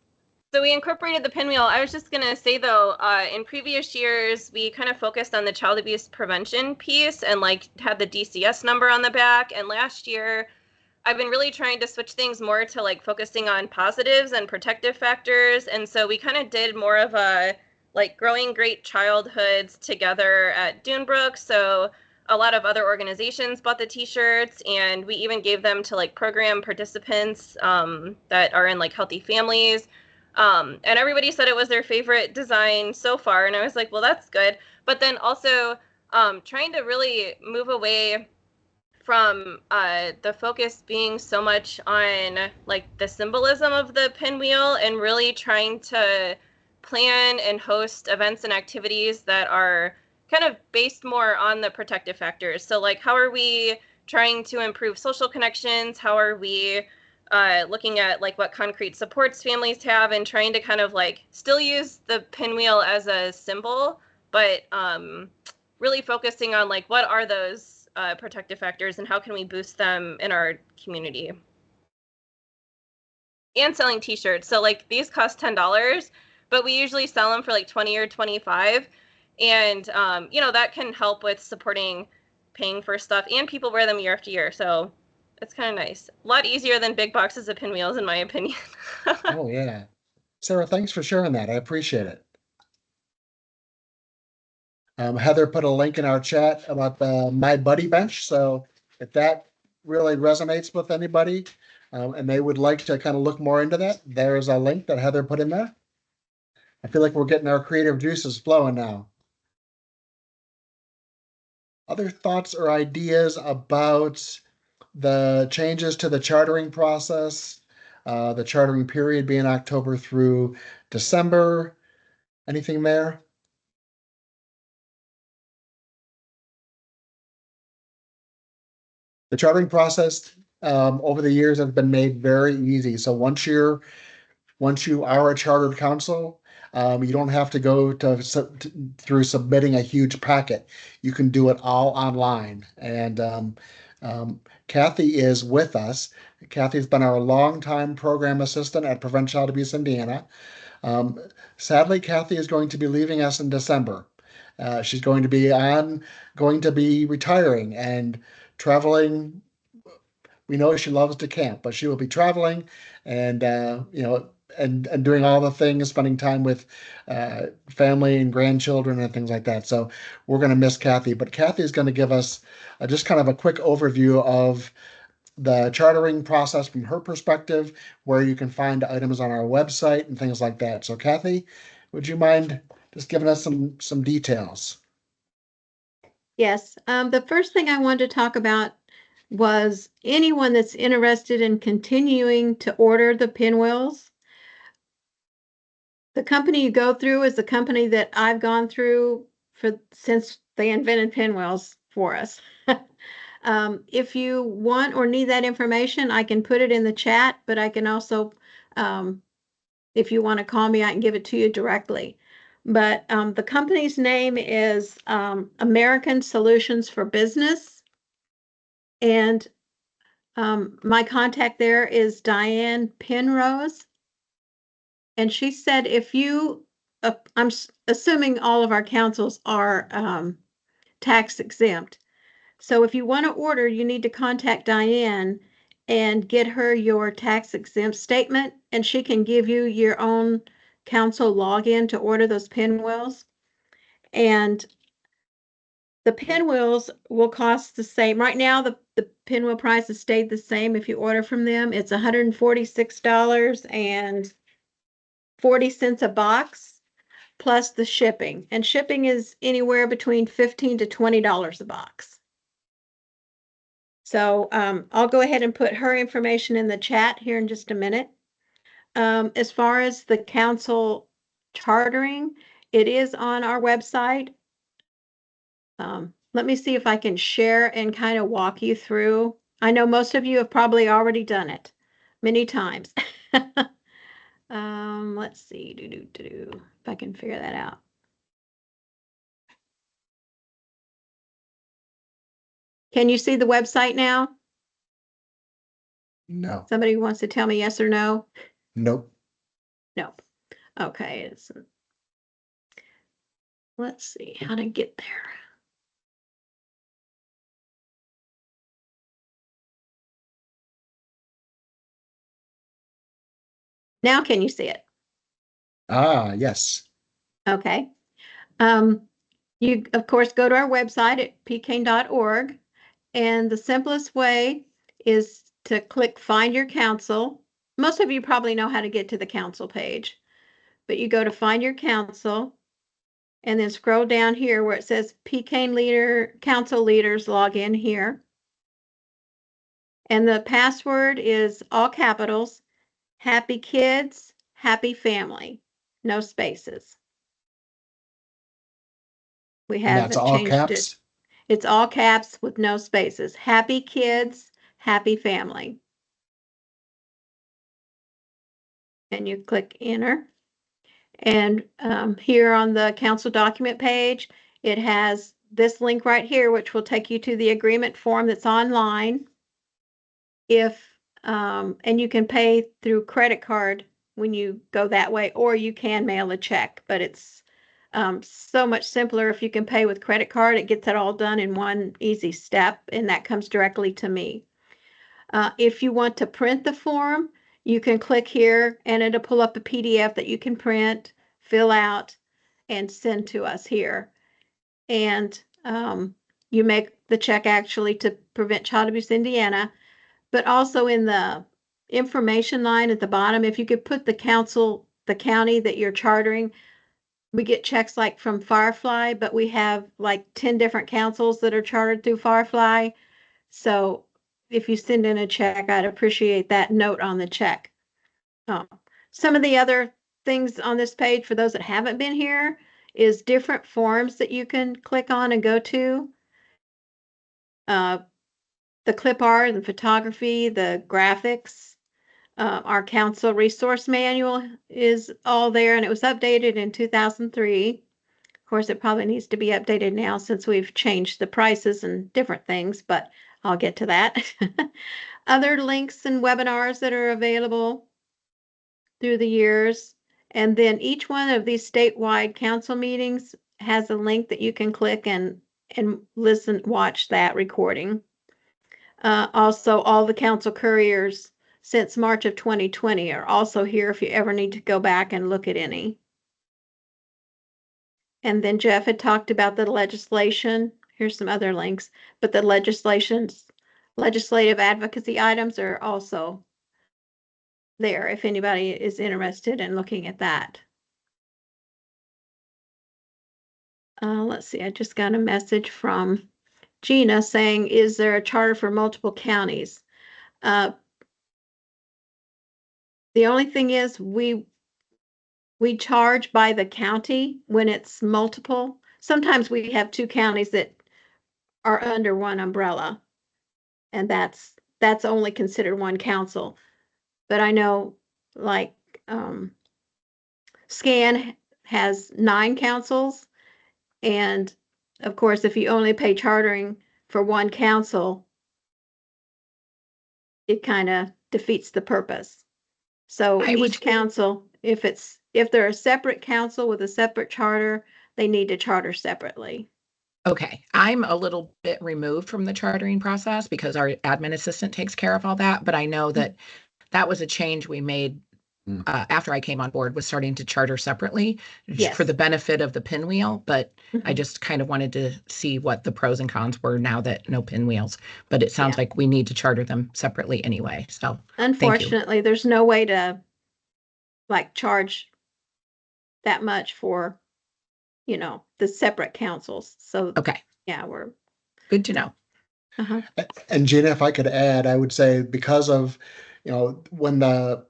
So we incorporated the pinwheel. I was just gonna say though, in previous years, we kind of focused on the child abuse prevention piece and like had the DCS number on the back. And last year, I've been really trying to switch things more to like focusing on positives and protective factors. And so we kind of did more of a like growing great childhoods together at Dunebrook. So a lot of other organizations bought the t-shirts, and we even gave them to like program participants that are in like healthy families. And everybody said it was their favorite design so far. And I was like, well, that's good. But then also trying to really move away from the focus being so much on like the symbolism of the pinwheel and really trying to plan and host events and activities that are kind of based more on the protective factors. So like, how are we trying to improve social connections? How are we looking at like what concrete supports families have and trying to kind of like still use the pinwheel as a symbol, but really focusing on like what are those protective factors and how can we boost them in our community. And selling t-shirts. So like these cost $10, but we usually sell them for like 20 or 25. And you know, that can help with supporting paying for stuff, and people wear them year after year. So it's kind of nice. A lot easier than big boxes of pinwheels, in my opinion. Oh, yeah. Sarah, thanks for sharing that. I appreciate it. Heather put a link in our chat about the My Buddy Bench. So if that really resonates with anybody and they would like to kind of look more into that, there's a link that Heather put in there. I feel like we're getting our creative juices flowing now. Other thoughts or ideas about the changes to the chartering process, the chartering period being October through December? Anything there? The chartering process over the years has been made very easy. So once you are a chartered council, you don't have to go through submitting a huge packet. You can do it all online. And Kathy is with us. Kathy's been our longtime program assistant at Prevent Child Abuse Indiana. Sadly, Kathy is going to be leaving us in December. She's going to be retiring and traveling. We know she loves to camp, but she will be traveling and and doing all the things, spending time with family and grandchildren and things like that. So we're going to miss Kathy, but Kathy is going to give us just kind of a quick overview of the chartering process from her perspective, where you can find items on our website and things like that. So Kathy, would you mind just giving us some details? Yes. The first thing I wanted to talk about was anyone that's interested in continuing to order the pinwheels. The company you go through is the company that I've gone through since they invented pinwheels for us. If you want or need that information, I can put it in the chat, but I can also, if you want to call me, I can give it to you directly. But the company's name is American Solutions for Business. And my contact there is Diane Penrose. And she said, if you, I'm assuming all of our councils are tax exempt. So if you want to order, you need to contact Diane and get her your tax exempt statement, and she can give you your own council login to order those pinwheels. And the pinwheels will cost the same. Right now, the pinwheel price has stayed the same if you order from them. It's $146.40 a box, plus the shipping. And shipping is anywhere between $15 to $20 a box. So I'll go ahead and put her information in the chat here in just a minute. As far as the council chartering, it is on our website. Let me see if I can share and kind of walk you through. I know most of you have probably already done it many times. Let's see, if I can figure that out. Can you see the website now? No. Somebody wants to tell me yes or no? Nope. Nope. Okay. Let's see how to get there. Now can you see it? Yes. Okay. You, of course, go to our website at pcain.org, and the simplest way is to click Find Your Council. Most of you probably know how to get to the council page, but you go to Find Your Council, and then scroll down here where it says PCAIN Council Leaders, log in here. And the password is all capitals, happy kids, happy family, no spaces. We And that's haven't all changed it. caps? It's all caps with no spaces. Happy kids, happy family. And you click enter. And here on the council document page, it has this link right here, which will take you to the agreement form that's online. And you can pay through credit card when you go that way, or you can mail a check, but it's so much simpler if you can pay with credit card. It gets it all done in one easy step, and that comes directly to me. If you want to print the form, you can click here and it'll pull up a PDF that you can print, fill out, and send to us here. And you make the check actually to Prevent Child Abuse Indiana, but also in the information line at the bottom, if you could put the county that you're chartering. We get checks like from Firefly, but we have like 10 different councils that are chartered through Firefly. So if you send in a check, I'd appreciate that note on the check. Some of the other things on this page for those that haven't been here is different forms that you can click on and go to. The clip art, the photography, the graphics, our council resource manual is all there, and it was updated in 2003. Of course, it probably needs to be updated now since we've changed the prices and different things, but I'll get to that. Other links and webinars that are available through the years. And then each one of these statewide council meetings has a link that you can click and listen, watch that recording. Also, all the council couriers since March of 2020 are also here if you ever need to go back and look at any. And then Jeff had talked about the legislation. Here's some other links, but the legislative advocacy items are also there if anybody is interested in looking at that. Let's see, I just got a message from Gina saying, is there a charter for multiple counties? The only thing is we charge by the county when it's multiple. Sometimes we have two counties that are under one umbrella, and that's only considered one council. But I know like SCAN has 9 councils, and of course, if you only pay chartering for one council, it kind of defeats the purpose. So each council, if they're a separate council with a separate charter, they need to charter separately. Okay, I'm a little bit removed from the chartering process because our admin assistant takes care of all that, but I know that that was a change we made after I came on board, was starting to charter separately for the benefit of the pinwheel. But I just kind of wanted to see what the pros and cons were now that no pinwheels. But it sounds like we need to charter them separately anyway. So unfortunately, there's no way to like charge that much for, the separate councils. So yeah, we're good to know. And Gina, if I could add, I would say because of, when the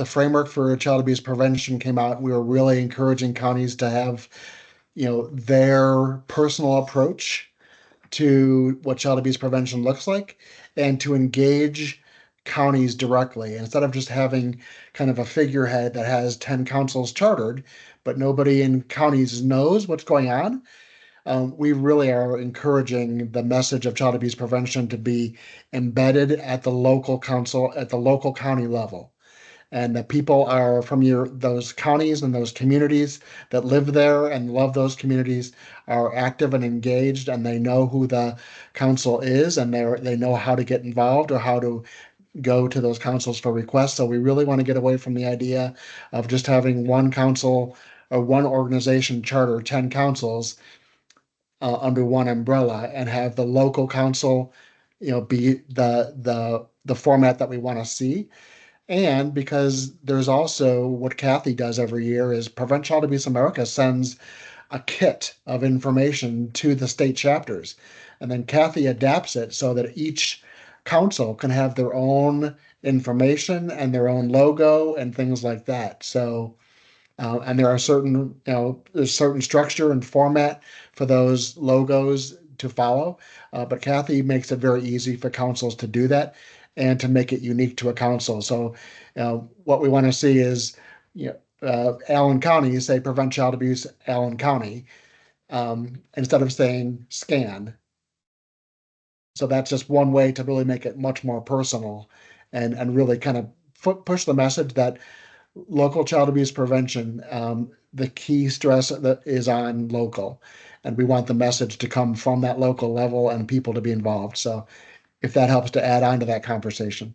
framework for child abuse prevention came out, we were really encouraging counties to have, their personal approach to what child abuse prevention looks like and to engage counties directly instead of just having kind of a figurehead that has 10 councils chartered, but nobody in counties knows what's going on. We really are encouraging the message of child abuse prevention to be embedded at the local council, at the local county level. And the people are from those counties and those communities that live there and love those communities are active and engaged, and they know who the council is, and they know how to get involved or how to go to those councils for requests. So we really want to get away from the idea of just having one council or one organization charter 10 councils under one umbrella and have the local council, be the format that we want to see. And because there's also what Kathy does every year is Prevent Child Abuse America sends a kit of information to the state chapters. And then Kathy adapts it so that each council can have their own information and their own logo and things like that. So, and there are certain, there's certain structure and format for those logos to follow. But Kathy makes it very easy for councils to do that and to make it unique to a council. So, what we want to see is, Allen County, you say prevent child abuse, Allen County, instead of saying scan. So that's just one way to really make it much more personal and really kind of push the message that local child abuse prevention, the key stress that is on local. And we want the message to come from that local level and people to be involved. So if that helps to add on to that conversation.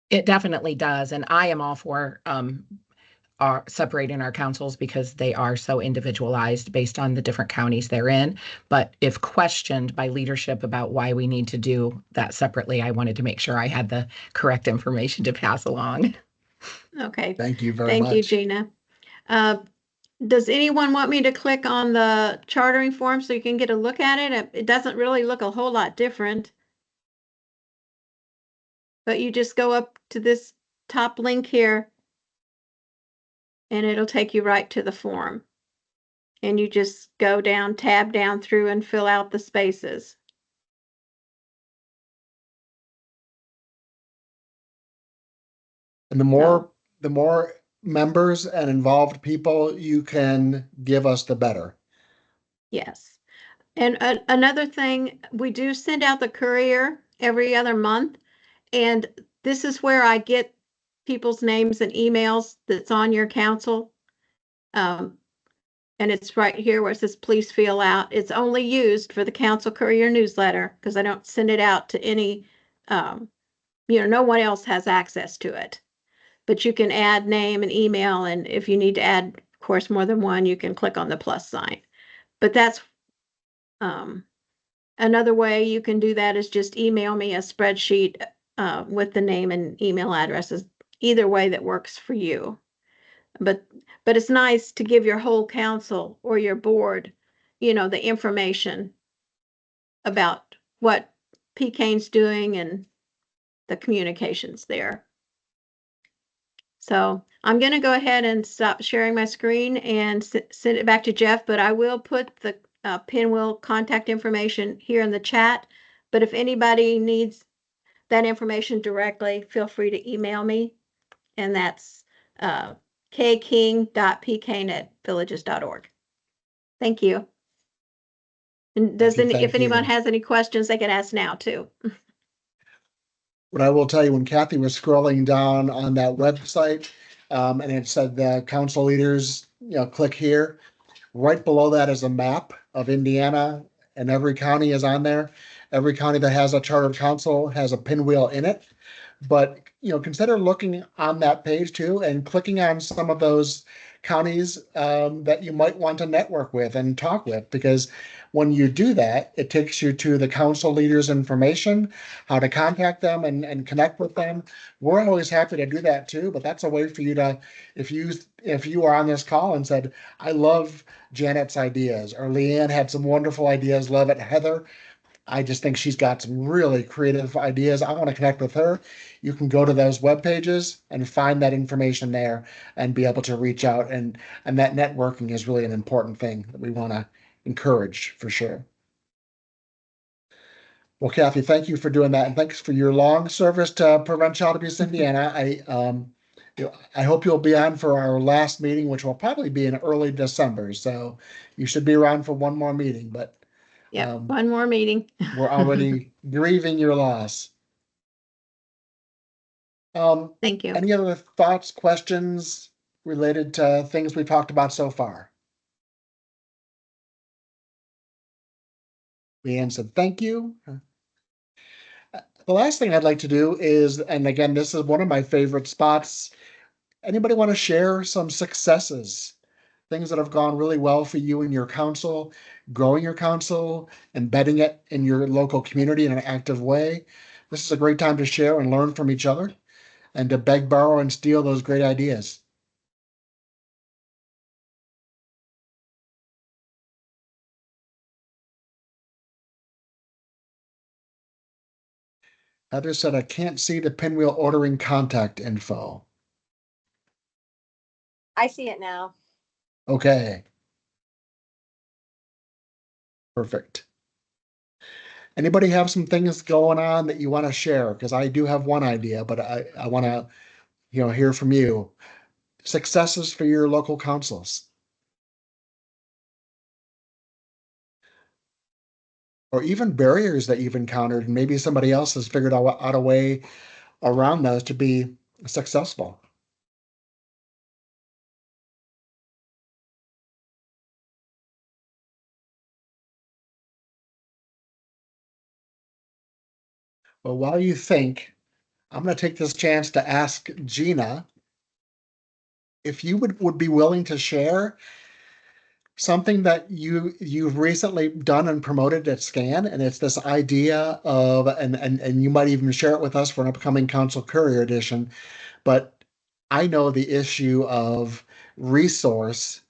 It definitely does. And I am all for are separating our councils because they are so individualized based on the different counties they're in. But if questioned by leadership about why we need to do that separately, I wanted to make sure I had the correct information to pass along. Okay. Thank you very Thank much. you, Gina. Does anyone want me to click on the chartering form so you can get a look at it? It doesn't really look a whole lot different. But you just go up to this top link here and it'll take you right to the form. And you just go down, tab down through and fill out the spaces. And the more members and involved people you can give us, the better. Yes. And another thing, we do send out the courier every other month. And this is where I get people's names and emails that's on your council. And it's right here where it says, please fill out. It's only used for the council courier newsletter because I don't send it out to any, no one else has access to it. But you can add name and email. And if you need to add, of course, more than one, you can click on the plus sign. But that's another way you can do that is just email me a spreadsheet with the name and email addresses, either way that works for you. But it's nice to give your whole council or your board, the information about what PCAIN's doing and the communications there. So I'm going to go ahead and stop sharing my screen and send it back to Jeff, but I will put the Pinwheel contact information here in the chat. But if anybody needs that information directly, feel free to email me. And that's kking.pcain@villages.org. Thank you. And if anyone has any questions, they can ask now too. What I will tell you, when Kathy was scrolling down on that website, and it said the council leaders, click here. Right below that is a map of Indiana, and every county is on there. Every county that has a chartered council has a pinwheel in it. But consider looking on that page too and clicking on some of those counties that you might want to network with and talk with, because when you do that, it takes you to the council leaders' information, how to contact them and connect with them. We're always happy to do that too, but that's a way for you to, if you are on this call and said, I love Janet's ideas, or Leanne had some wonderful ideas, love it, Heather, I just think she's got some really creative ideas. I want to connect with her. You can go to those web pages and find that information there and be able to reach out. And that networking is really an important thing that we want to encourage for sure. Well, Kathy, thank you for doing that. And thanks for your long service to Prevent Child Abuse Indiana. I hope you'll be on for our last meeting, which will probably be in early December. So you should be around for one more meeting, but yeah, one more meeting. We're already grieving your loss. Thank you. Any other thoughts, questions related to things we've talked about so far? Leanne said, thank you. The last thing I'd like to do is, and again, this is one of my favorite spots. Anybody want to share some successes? Things that have gone really well for you and your council, growing your council, embedding it in your local community in an active way. This is a great time to share and learn from each other and to beg, borrow, and steal those great ideas. Heather said, I can't see the Pinwheel ordering contact info. I see it now. Okay. Perfect. Anybody have some things going on that you want to share? Because I do have one idea, but I want to, hear from you. Successes for your local councils. Or even barriers that you've encountered, and maybe somebody else has figured out a way around those to be successful. Well, while you think, I'm going to take this chance to ask Gina if you would be willing to share something that you've recently done and promoted at SCAN, and it's this idea of, and you might even share it with us for an upcoming Council Courier edition, but I know the issue of resource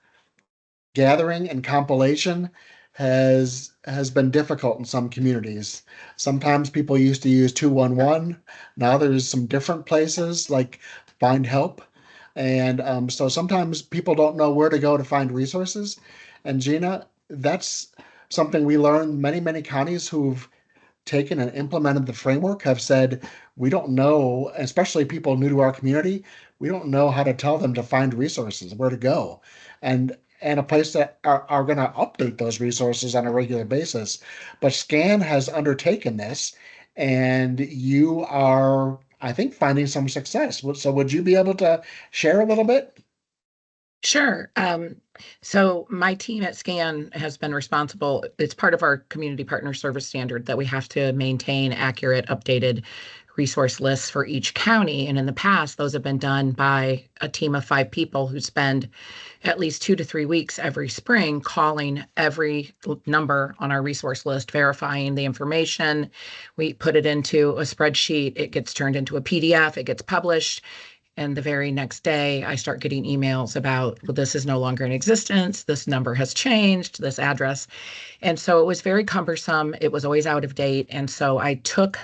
gathering and compilation has been difficult in some communities. Sometimes people used to use 211. Now there's some different places like Find Help. And so sometimes people don't know where to go to find resources. And Gina, that's something we learned. Many counties who've taken and implemented the framework have said, we don't know, especially people new to our community, we don't know how to tell them to find resources, where to go. And a place that are going to update those resources on a regular basis. But SCAN has undertaken this, and you are, I think, finding some success. So would you be able to share a little bit? Sure. So my team at SCAN has been responsible. It's part of our community partner service standard that we have to maintain accurate, updated resource lists for each county. And in the past, those have been done by a team of 5 people who spend at least 2 to 3 weeks every spring calling every number on our resource list, verifying the information. We put it into a spreadsheet. It gets turned into a PDF. It gets published. And the very next day, I start getting emails about, well, this is no longer in existence. This number has changed, this address. And so it was very cumbersome. It was always out of date. And so I took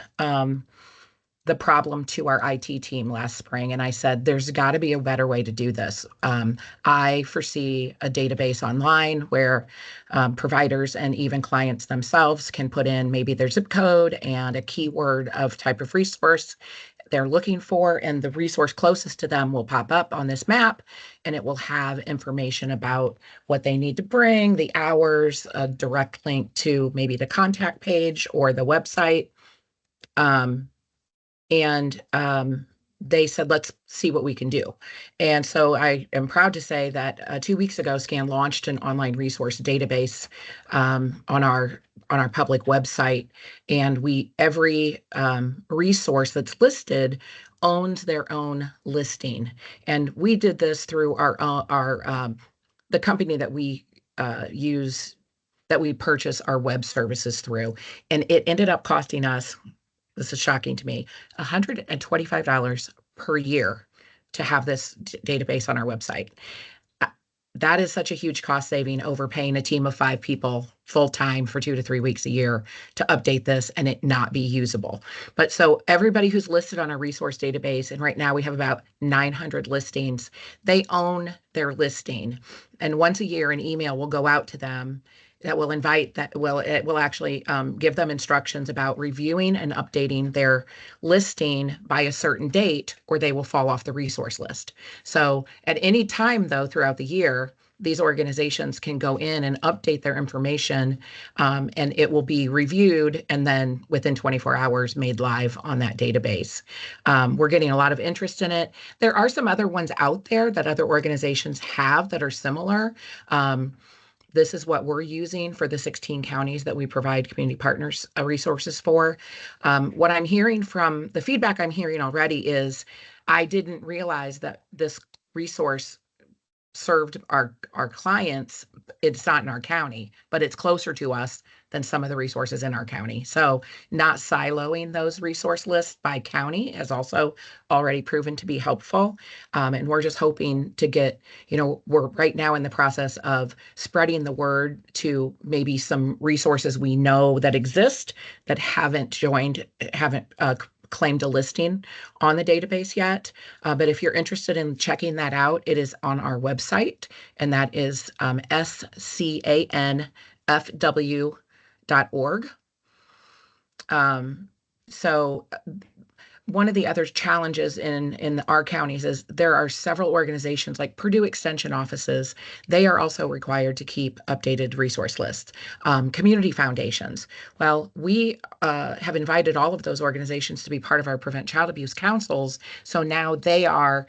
the problem to our IT team last spring, and I said, there's got to be a better way to do this. I foresee a database online where providers and even clients themselves can put in maybe their zip code and a keyword of type of resource they're looking for, and the resource closest to them will pop up on this map, and it will have information about what they need to bring, the hours, a direct link to maybe the contact page or the website. They said, let's see what we can do. And so I am proud to say that 2 weeks ago, SCAN launched an online resource database on our public website. And every resource that's listed owns their own listing. And we did this through the company that we use, that we purchase our web services through. And it ended up costing us, this is shocking to me, $125 per year to have this database on our website. That is such a huge cost saving over paying a team of 5 people full-time for 2 to 3 weeks a year to update this and it not be usable. But so everybody who's listed on our resource database, and right now we have about 900 listings, they own their listing. And once a year, an email will go out to them that will it will actually give them instructions about reviewing and updating their listing by a certain date, or they will fall off the resource list. So at any time, though, throughout the year, these organizations can go in and update their information, and it will be reviewed and then within 24 hours made live on that database. We're getting a lot of interest in it. There are some other ones out there that other organizations have that are similar. This is what we're using for the 16 counties that we provide community partners resources for. What I'm hearing from the feedback I'm hearing already is, I didn't realize that this resource served our clients. It's not in our county, but it's closer to us than some of the resources in our county. So not siloing those resource lists by county has also already proven to be helpful. And we're just hoping to get, we're right now in the process of spreading the word to maybe some resources we know that exist that haven't claimed a listing on the database yet. But if you're interested in checking that out, it is on our website, and that is scanfw.org. So one of the other challenges in our counties is there are several organizations like Purdue Extension offices. They are also required to keep updated resource lists. Community foundations. Well, we have invited all of those organizations to be part of our Prevent Child Abuse Councils. So now they are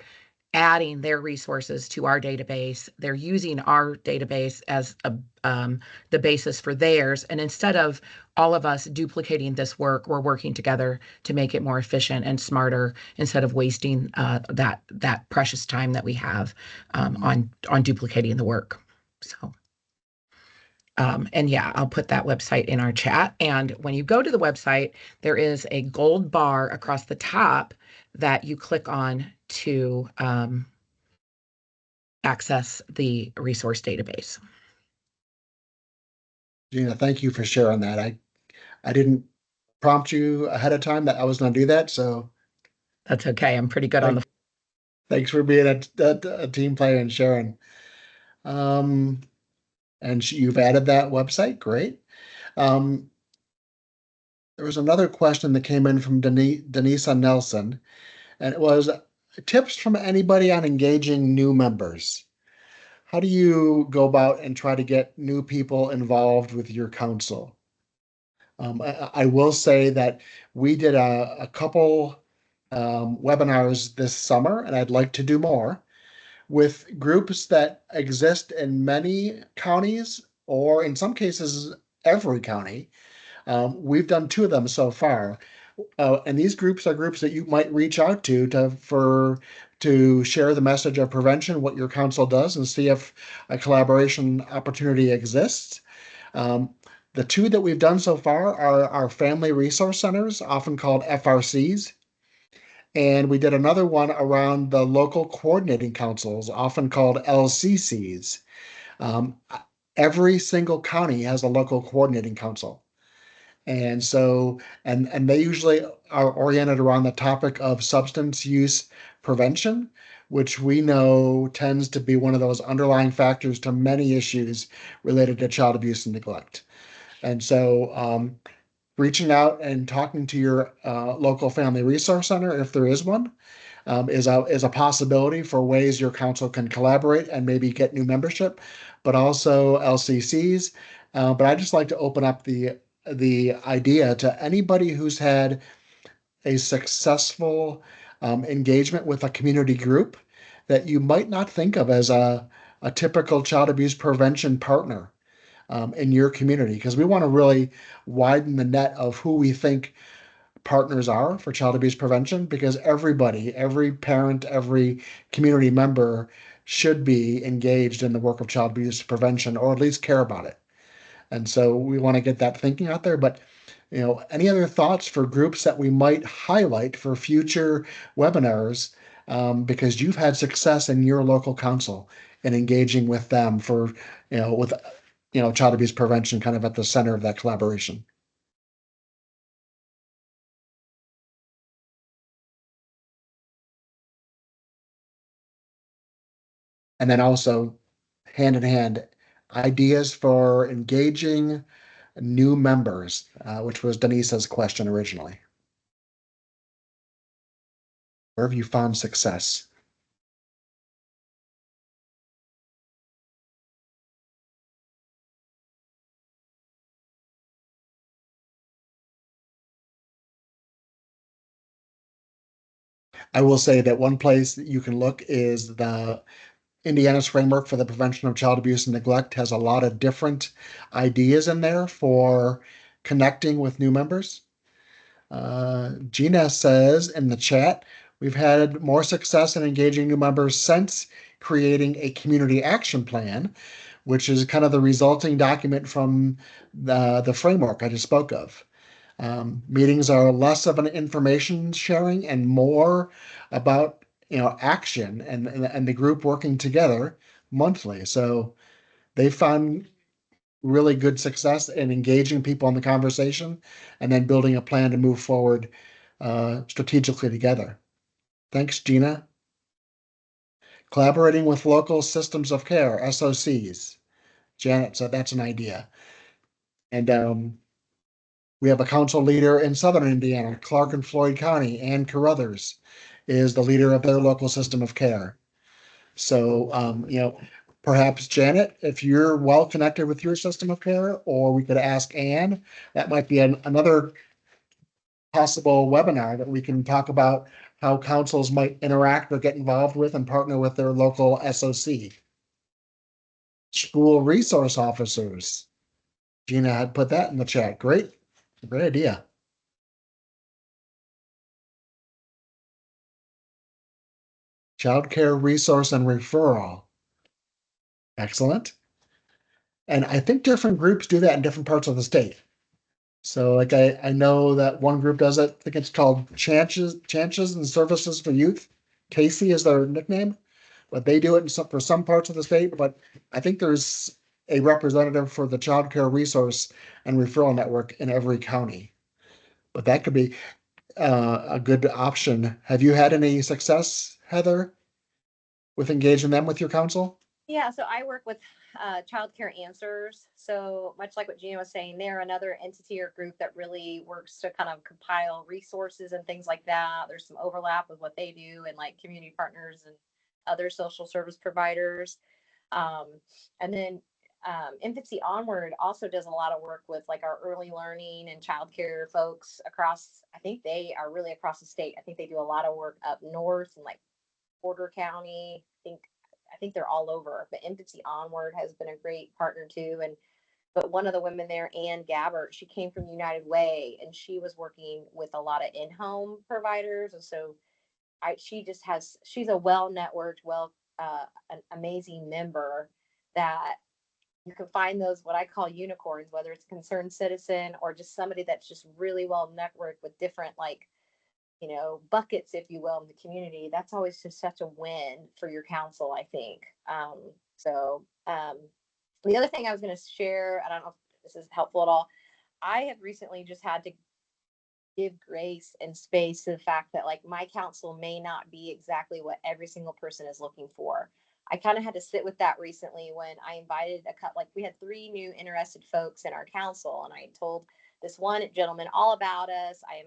adding their resources to our database. They're using our database as the basis for theirs. And instead of all of us duplicating this work, we're working together to make it more efficient and smarter instead of wasting that precious time that we have on duplicating the work. So. And yeah, I'll put that website in our chat. And when you go to the website, there is a gold bar across the top that you click on to access the resource database. Gina, thank you for sharing that. I didn't prompt you ahead of time that I was going to do that, so that's okay. I'm pretty good on the. Thanks for being a team player and sharing. And you've added that website. Great. There was another question that came in from Denisa Nelson, and it was tips from anybody on engaging new members. How do you go about and try to get new people involved with your council? I will say that we did a couple webinars this summer, and I'd like to do more, with groups that exist in many counties, or in some cases, every county. We've done 2 of them so far. And these groups are groups that you might reach out to share the message of prevention, what your council does, and see if a collaboration opportunity exists. The 2 that we've done so far are our family resource centers, often called FRCs. And we did another one around the local coordinating councils, often called LCCs. Every single county has a local coordinating council. And so, and they usually are oriented around the topic of substance use prevention, which we know tends to be one of those underlying factors to many issues related to child abuse and neglect. And so reaching out and talking to your local family resource center, if there is one, is a possibility for ways your council can collaborate and maybe get new membership, but also LCCs. But I just like to open up the idea to anybody who's had a successful engagement with a community group that you might not think of as a typical child abuse prevention partner in your community, because we want to really widen the net of who we think partners are for child abuse prevention, because everybody, every parent, every community member should be engaged in the work of child abuse prevention, or at least care about it. And so we want to get that thinking out there. But any other thoughts for groups that we might highlight for future webinars, because you've had success in your local council in engaging with them for child abuse prevention kind of at the center of that collaboration? And then also, hand in hand, ideas for engaging new members, which was Denise's question originally. Where have you found success? I will say that one place that you can look is the Indiana's framework for the prevention of child abuse and neglect has a lot of different ideas in there for connecting with new members. Gina says in the chat, we've had more success in engaging new members since creating a community action plan, which is kind of the resulting document from the framework I just spoke of. Meetings are less of an information sharing and more about action and the group working together monthly. So they found really good success in engaging people in the conversation and then building a plan to move forward strategically together. Thanks, Gina. Collaborating with local systems of care, SOCs. Janet said that's an idea. And we have a council leader in Southern Indiana, Clark and Floyd County. Ann Carruthers is the leader of their local system of care. So, perhaps Janet, if you're well connected with your system of care, or we could ask Ann, that might be another possible webinar that we can talk about how councils might interact or get involved with and partner with their local SOC. School resource officers. Gina had put that in the chat. Great idea. Child care resource and referral. Excellent. And I think different groups do that in different parts of the state. So like I know that one group does it. I think it's called Chances and Services for Youth. Casey is their nickname, but they do it for some parts of the state. But I think there's a representative for the Child Care Resource and Referral Network in every county. But that could be a good option. Have you had any success, Heather, with engaging them with your council? Yeah, so I work with Child Care Answers. So much like what Gina was saying, they're another entity or group that really works to kind of compile resources and things like that. There's some overlap with what they do and like community partners and other social service providers. And then Infancy Onward also does a lot of work with like our early learning and childcare folks across, I think they are really across the state. I think they do a lot of work up north and like Porter County. I think they're all over, but Infancy Onward has been a great partner too. But one of the women there, Ann Gabbert, she came from United Way and she was working with a lot of in-home providers. And so she's a well-networked, an amazing member that you can find those, what I call unicorns, whether it's a concerned citizen or just somebody that's just really well networked with different buckets, if you will, in the community. That's always just such a win for your council, I think. The other thing I was going to share, I don't know if this is helpful at all. I have recently just had to give grace and space to the fact that like my council may not be exactly what every single person is looking for. I kind of had to sit with that recently when I invited we had 3 new interested folks in our council, and I told this one gentleman all about us. I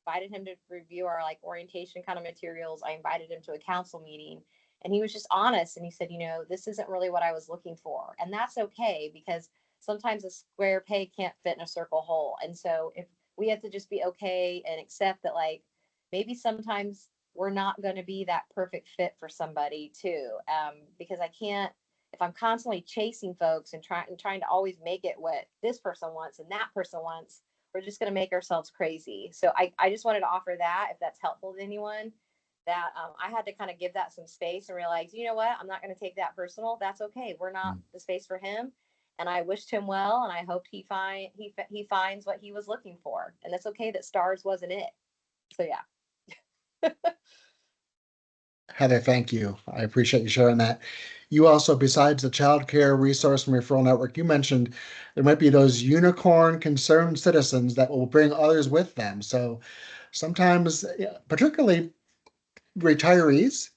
invited him to review our orientation kind of materials. I invited him to a council meeting, and he was just honest. And he said, this isn't really what I was looking for. And that's okay, because sometimes a square peg can't fit in a circle hole. And so if we have to just be okay and accept that maybe sometimes we're not going to be that perfect fit for somebody too. Because I can't, if I'm constantly chasing folks and trying to always make it what this person wants and that person wants, we're just going to make ourselves crazy. So I just wanted to offer that, if that's helpful to anyone, that I had to kind of give that some space and realize, you know what, I'm not going to take that personal. That's okay. We're not the space for him. And I wished him well, and I hoped he finds what he was looking for. And it's okay that stars wasn't it. So yeah. Heather, thank you. I appreciate you sharing that. You also, besides the Child Care Resource and Referral Network, you mentioned there might be those unicorn concerned citizens that will bring others with them. So sometimes, particularly retirees,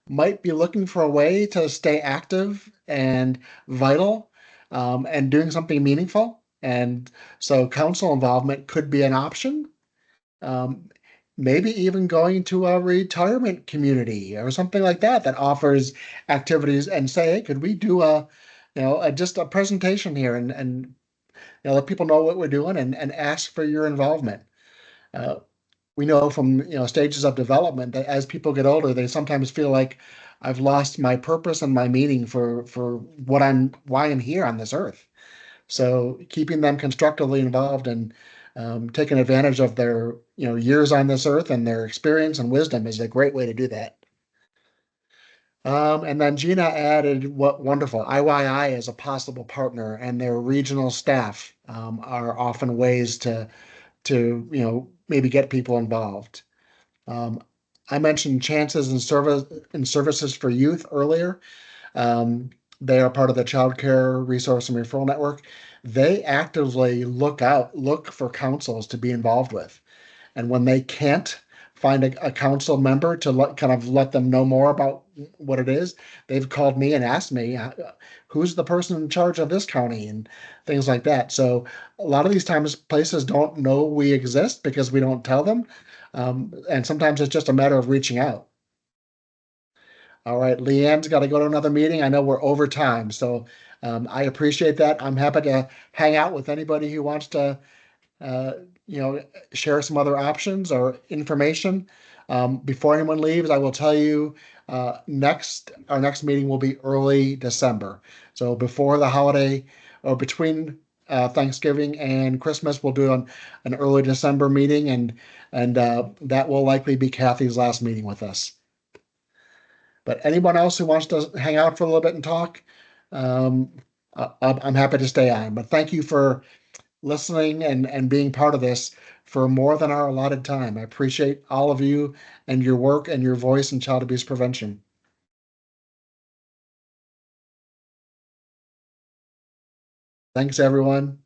might be looking for a way to stay active and vital, and doing something meaningful. And so council involvement could be an option. Maybe even going to a retirement community or something like that offers activities, and say, hey, could we do just a presentation here and let people know what we're doing and ask for your involvement. We know from stages of development that as people get older, they sometimes feel like I've lost my purpose and my meaning for why I'm here on this earth. So keeping them constructively involved and taking advantage of their years on this earth and their experience and wisdom is a great way to do that. And then Gina added, what wonderful, IYI is a possible partner, and their regional staff are often ways to maybe get people involved. I mentioned Chances and Services for Youth earlier. They are part of the Child Care Resource and Referral Network. They actively look for councils to be involved with. And when they can't find a council member to let them know more about what it is, they've called me and asked me, who's the person in charge of this county and things like that. So a lot of these times places don't know we exist because we don't tell them. And sometimes it's just a matter of reaching out. All right, Leanne's got to go to another meeting. I know we're over time, so I appreciate that. I'm happy to hang out with anybody who wants to, uh, share some other options or information. Before anyone leaves, I will tell you our next meeting will be early December. So before the holiday or between Thanksgiving and Christmas, we'll do an early December meeting, and that will likely be Kathy's last meeting with us. But anyone else who wants to hang out for a little bit and talk, um, I'm happy to stay on. But thank you for listening and being part of this for more than our allotted time. I appreciate all of you and your work and your voice in child abuse prevention. Thanks, everyone.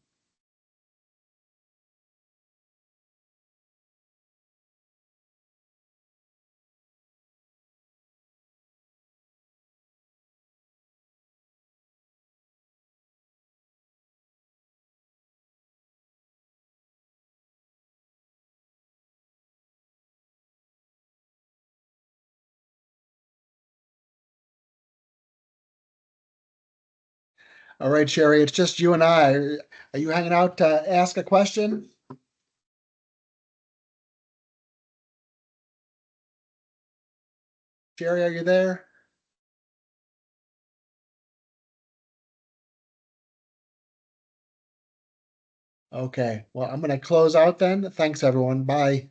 All right, Sherry, it's just you and I. Are you hanging out to ask a question? Sherry, are you there? Okay, well, I'm going to close out then. Thanks, everyone. Bye.